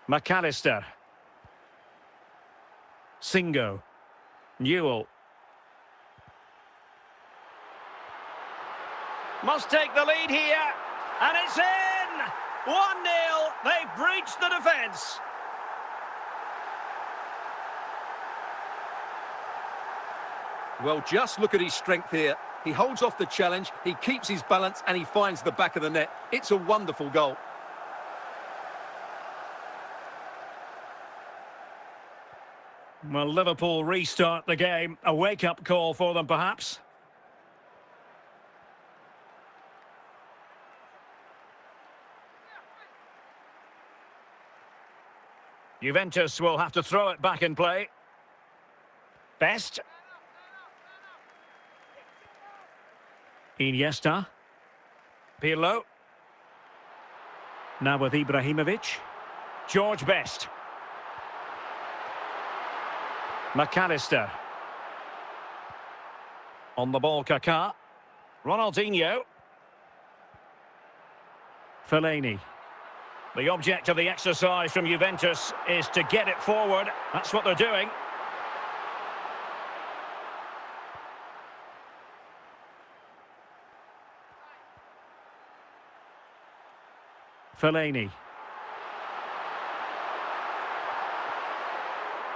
McAllister. Singo. Newell. Must take the lead here. And it's in! 1-0. They've breached the defence. Well, just look at his strength here. He holds off the challenge, he keeps his balance, and he finds the back of the net. It's a wonderful goal. Well, Liverpool restart the game. A wake-up call for them, perhaps. Juventus will have to throw it back in play. Best. Iniesta. Pirlo. Now with Ibrahimovic. George Best. McAllister. On the ball, Kaká. Ronaldinho. Fellaini. The object of the exercise from Juventus is to get it forward. That's what they're doing. Fellaini.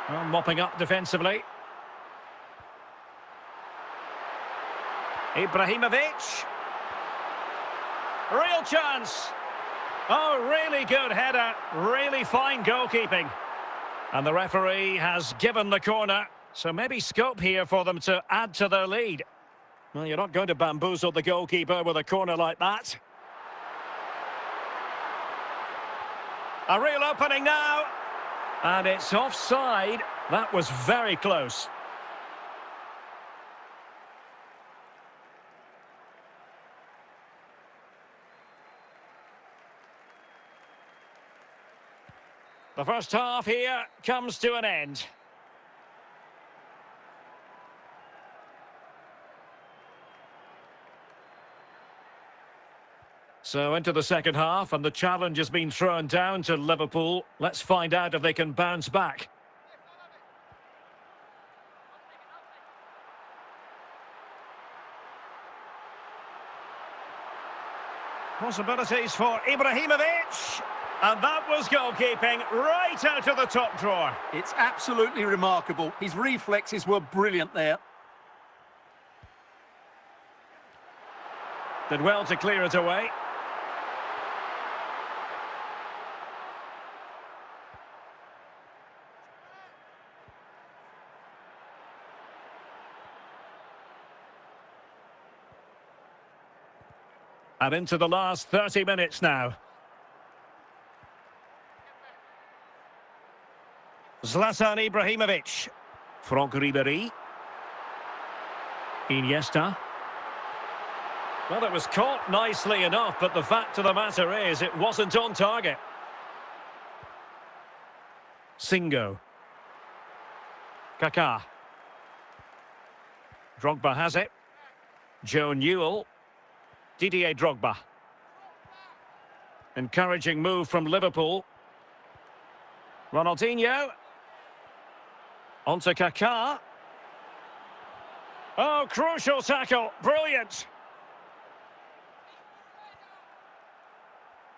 Well, mopping up defensively. Ibrahimovic. Real chance. Oh, really good header. Really fine goalkeeping. And the referee has given the corner. So maybe scope here for them to add to their lead. Well, you're not going to bamboozle the goalkeeper with a corner like that. A real opening now. And it's offside. That was very close. The first half here comes to an end. So into the second half, and the challenge has been thrown down to Liverpool. Let's find out if they can bounce back. Possibilities for Ibrahimovic. And that was goalkeeping right out of the top drawer. It's absolutely remarkable. His reflexes were brilliant there. Did well to clear it away. And into the last 30 minutes now. Zlatan Ibrahimovic. Franck Ribéry. Iniesta. Well, it was caught nicely enough, but the fact of the matter is it wasn't on target. Singo. Kaká. Drogba has it. Joe Newell. Didier Drogba. Encouraging move from Liverpool. Ronaldinho. On to Kaká. Oh, crucial tackle. Brilliant.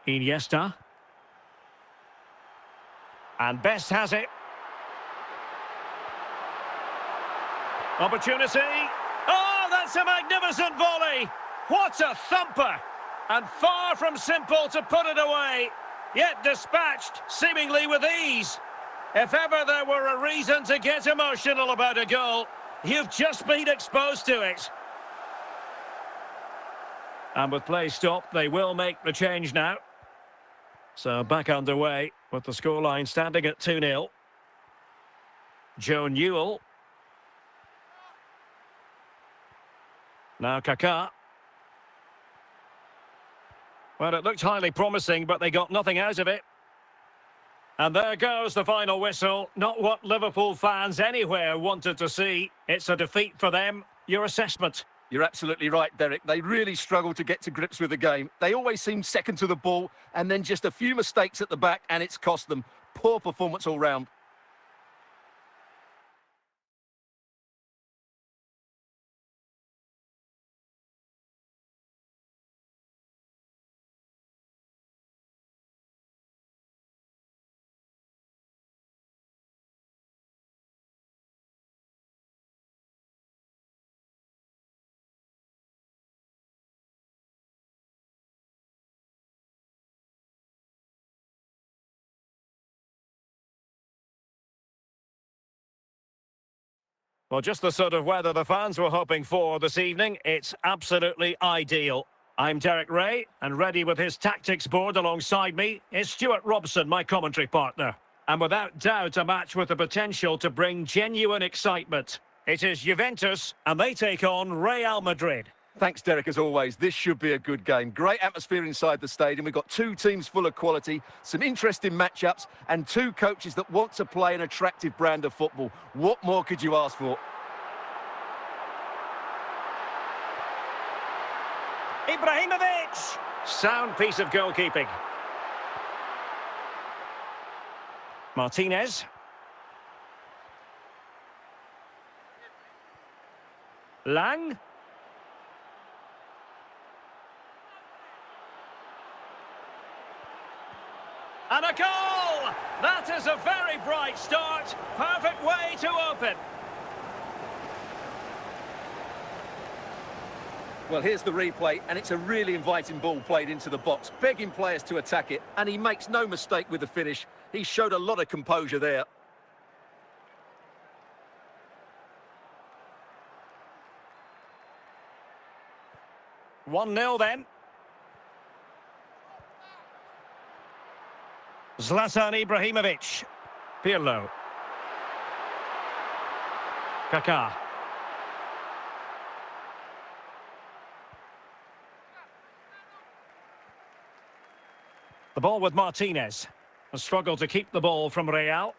Iniesta. And Best has it. Opportunity. Oh, that's a magnificent volley. What a thumper. And far from simple to put it away. Yet dispatched, seemingly with ease. If ever there were a reason to get emotional about a goal, you've just been exposed to it. And with play stopped, they will make the change now. So back underway with the scoreline standing at 2-0. Joe Newell. Now Kaká. Well, it looked highly promising, but they got nothing out of it. And there goes the final whistle. Not what Liverpool fans anywhere wanted to see. It's a defeat for them. Your assessment? You're absolutely right, Derek. They really struggled to get to grips with the game. They always seemed second to the ball, and then just a few mistakes at the back, and it's cost them. Poor performance all round. Well, just the sort of weather the fans were hoping for this evening. It's absolutely ideal. I'm Derek Ray, and ready with his tactics board alongside me is Stuart Robson, my commentary partner. And without doubt, a match with the potential to bring genuine excitement. It is Juventus, and they take on Real Madrid. Thanks, Derek, as always. This should be a good game. Great atmosphere inside the stadium. We've got two teams full of quality, some interesting matchups, and two coaches that want to play an attractive brand of football. What more could you ask for? Ibrahimovic! Sound piece of goalkeeping. Martinez. Lang. And a goal! That is a very bright start. Perfect way to open. Well, here's the replay, and it's a really inviting ball played into the box, begging players to attack it, and he makes no mistake with the finish. He showed a lot of composure there. One 0 then. Zlatan Ibrahimovic. Pirlo. Kaká. The ball with Martinez. A struggle to keep the ball from Real.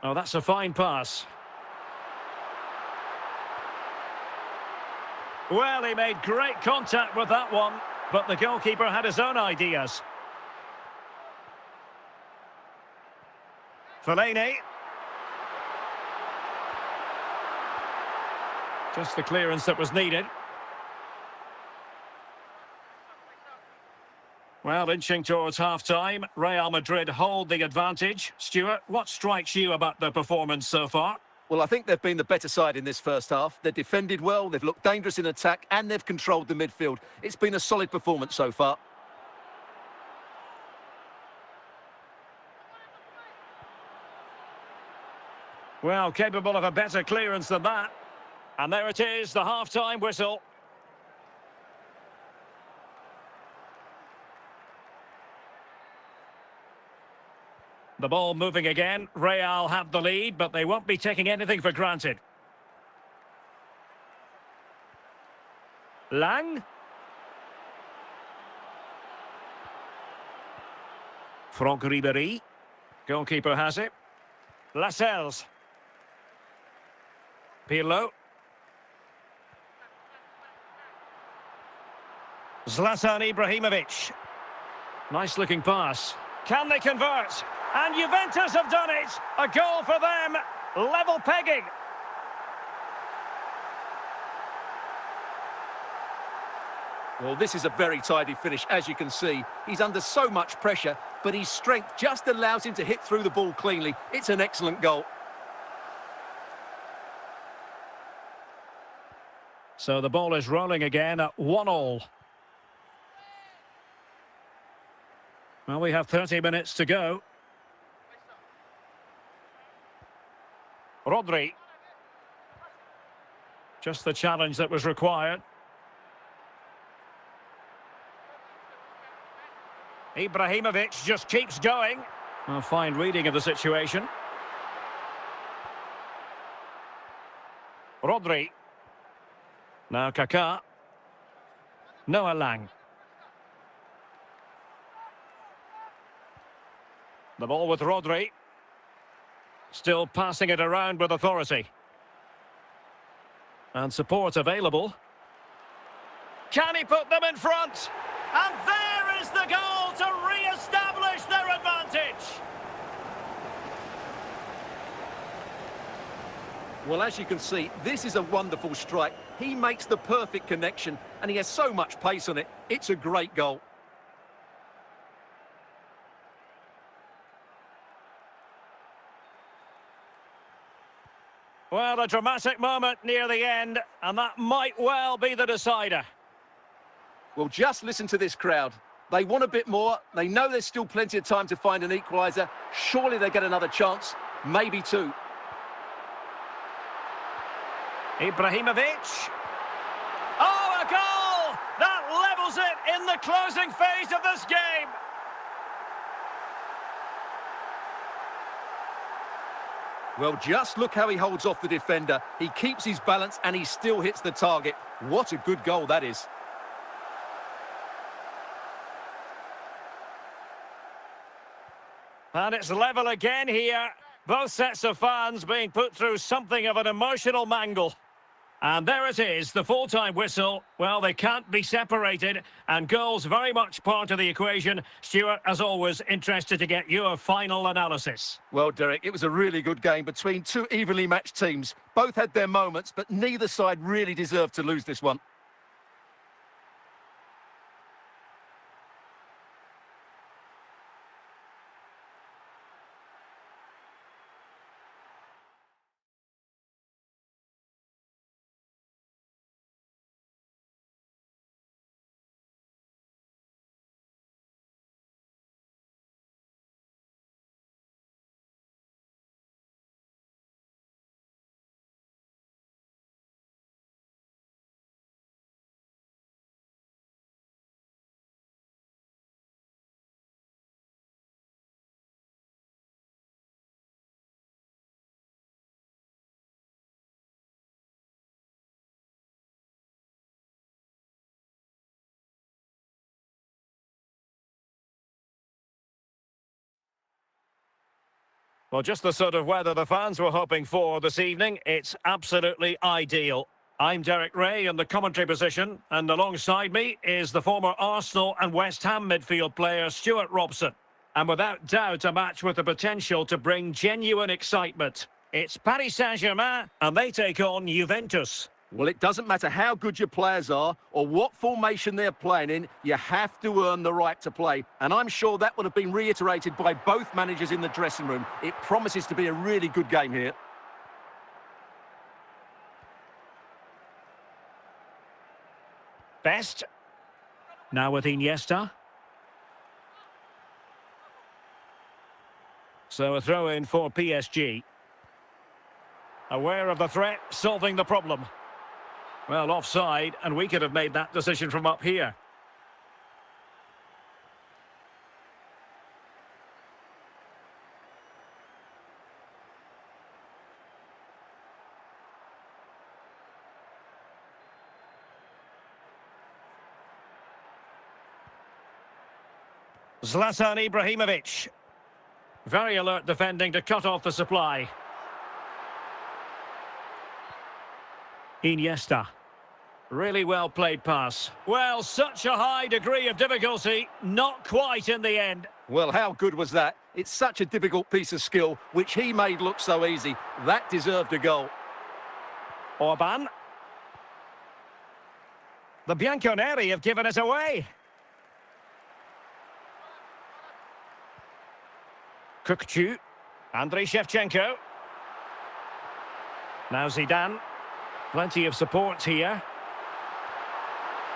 Oh, that's a fine pass. Well, he made great contact with that one, but the goalkeeper had his own ideas. Fellaini. Just the clearance that was needed. Well, inching towards half-time, Real Madrid hold the advantage. Stuart, what strikes you about the performance so far? Well, I think they've been the better side in this first half. They've defended well, they've looked dangerous in attack, and they've controlled the midfield. It's been a solid performance so far. Well, capable of a better clearance than that. And there it is, the half-time whistle. The ball moving again. Real have the lead, but they won't be taking anything for granted. Lang. Franck Ribéry. Goalkeeper has it. Lascelles. Pirlo. Zlatan Ibrahimovic. Nice looking pass. Can they convert? And Juventus have done it. A goal for them. Level pegging. Well, this is a very tidy finish, as you can see. He's under so much pressure, but his strength just allows him to hit through the ball cleanly. It's an excellent goal. So the ball is rolling again at 1-1. Well, we have 30 minutes to go. Rodri. Just the challenge that was required. Ibrahimovic just keeps going. A fine reading of the situation. Rodri. Now Kaká. Noah Lang. The ball with Rodri. Still passing it around with authority. And support available. Can he put them in front? And there is the goal to re-establish their advantage. Well, as you can see, this is a wonderful strike. He makes the perfect connection, and he has so much pace on it. It's a great goal. Well, a dramatic moment near the end, and that might well be the decider. Well, just listen to this crowd. They want a bit more. They know there's still plenty of time to find an equaliser. Surely they get another chance, maybe two. Ibrahimovic. Oh, a goal! That levels it in the closing phase of this game. Well, just look how he holds off the defender. He keeps his balance and he still hits the target. What a good goal that is. And it's level again here. Both sets of fans being put through something of an emotional mangle. And there it is, the full-time whistle. Well, they can't be separated, and goals very much part of the equation. Stuart, as always, interested to get your final analysis. Well, Derek, it was a really good game between two evenly matched teams. Both had their moments, but neither side really deserved to lose this one. Well, just the sort of weather the fans were hoping for this evening. It's absolutely ideal. I'm Derek Ray in the commentary position, and alongside me is the former Arsenal and West Ham midfield player Stuart Robson. And without doubt, a match with the potential to bring genuine excitement. It's Paris Saint-Germain, and they take on Juventus. Well, it doesn't matter how good your players are or what formation they're playing in, you have to earn the right to play. And I'm sure that would have been reiterated by both managers in the dressing room. It promises to be a really good game here. Best. Now with Iniesta. So a throw in for PSG. Aware of the threat, solving the problem. Well, offside, and we could have made that decision from up here. Zlatan Ibrahimovic. Very alert defending to cut off the supply. Iniesta. Really well played pass. Well, such a high degree of difficulty, not quite in the end. Well, how good was that? It's such a difficult piece of skill, which he made look so easy. That deserved a goal. Orban. The Bianconeri have given it away. Kukçu. Andriy Shevchenko. Now Zidane. Plenty of support here.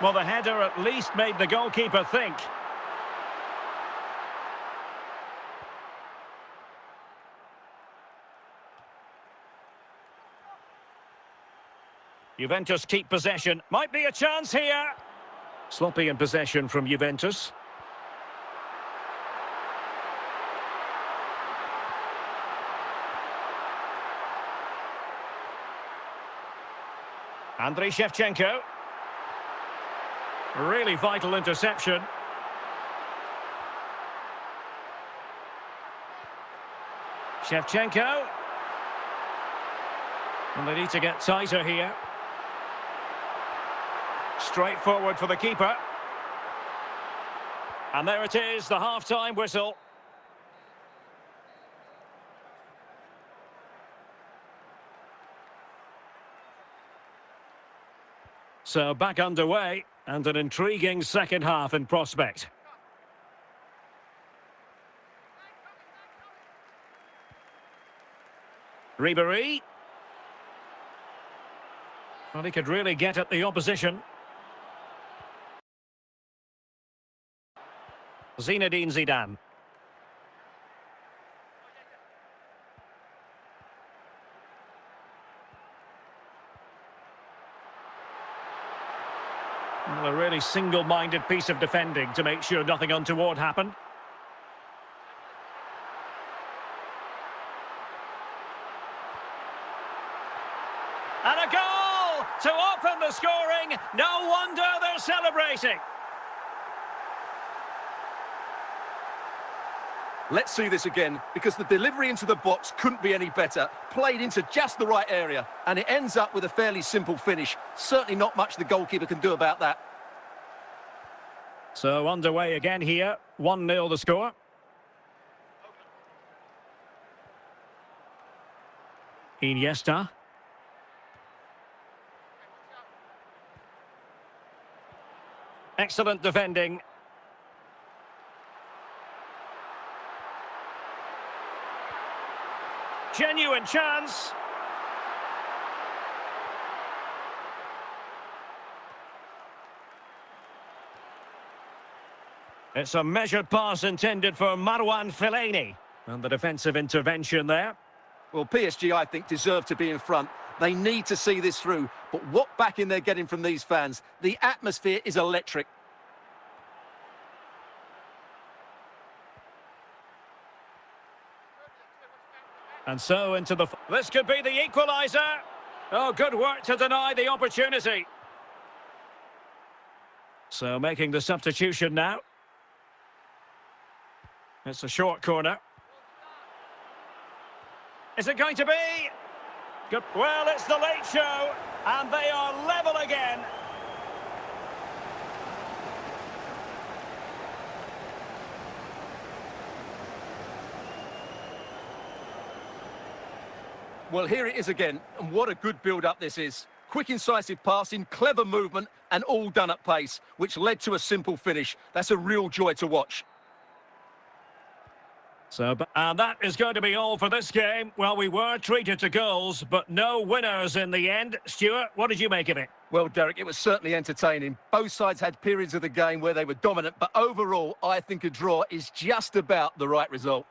Well, the header at least made the goalkeeper think. Juventus keep possession. Might be a chance here. Sloppy in possession from Juventus. Andriy Shevchenko. Really vital interception. Shevchenko. And they need to get tighter here. Straightforward for the keeper. And there it is, the half-time whistle. So back underway, and an intriguing second half in prospect. Ribéry. Well, he could really get at the opposition. Zinedine Zidane. Well, a really single-minded piece of defending to make sure nothing untoward happened. And a goal to open the scoring. No wonder they're celebrating. Let's see this again, because the delivery into the box couldn't be any better. Played into just the right area, and it ends up with a fairly simple finish. Certainly not much the goalkeeper can do about that. So underway again here, 1-0 the score. Iniesta. Excellent defending. Genuine chance. It's a measured pass intended for Marouane Fellaini. And the defensive intervention there. Well, PSG, I think, deserve to be in front. They need to see this through. But what backing they're getting from these fans. The atmosphere is electric. And so into the... This could be the equaliser. Oh, good work to deny the opportunity. So making the substitution now. It's a short corner. Is it going to be? Good. Well, it's the late show, and they are level again. Well, here it is again, and what a good build-up this is. Quick, incisive passing, clever movement, and all done at pace, which led to a simple finish. That's a real joy to watch. So, and that is going to be all for this game. Well, we were treated to goals, but no winners in the end. Stuart, what did you make of it? Well, Derek, it was certainly entertaining. Both sides had periods of the game where they were dominant, but overall, I think a draw is just about the right result.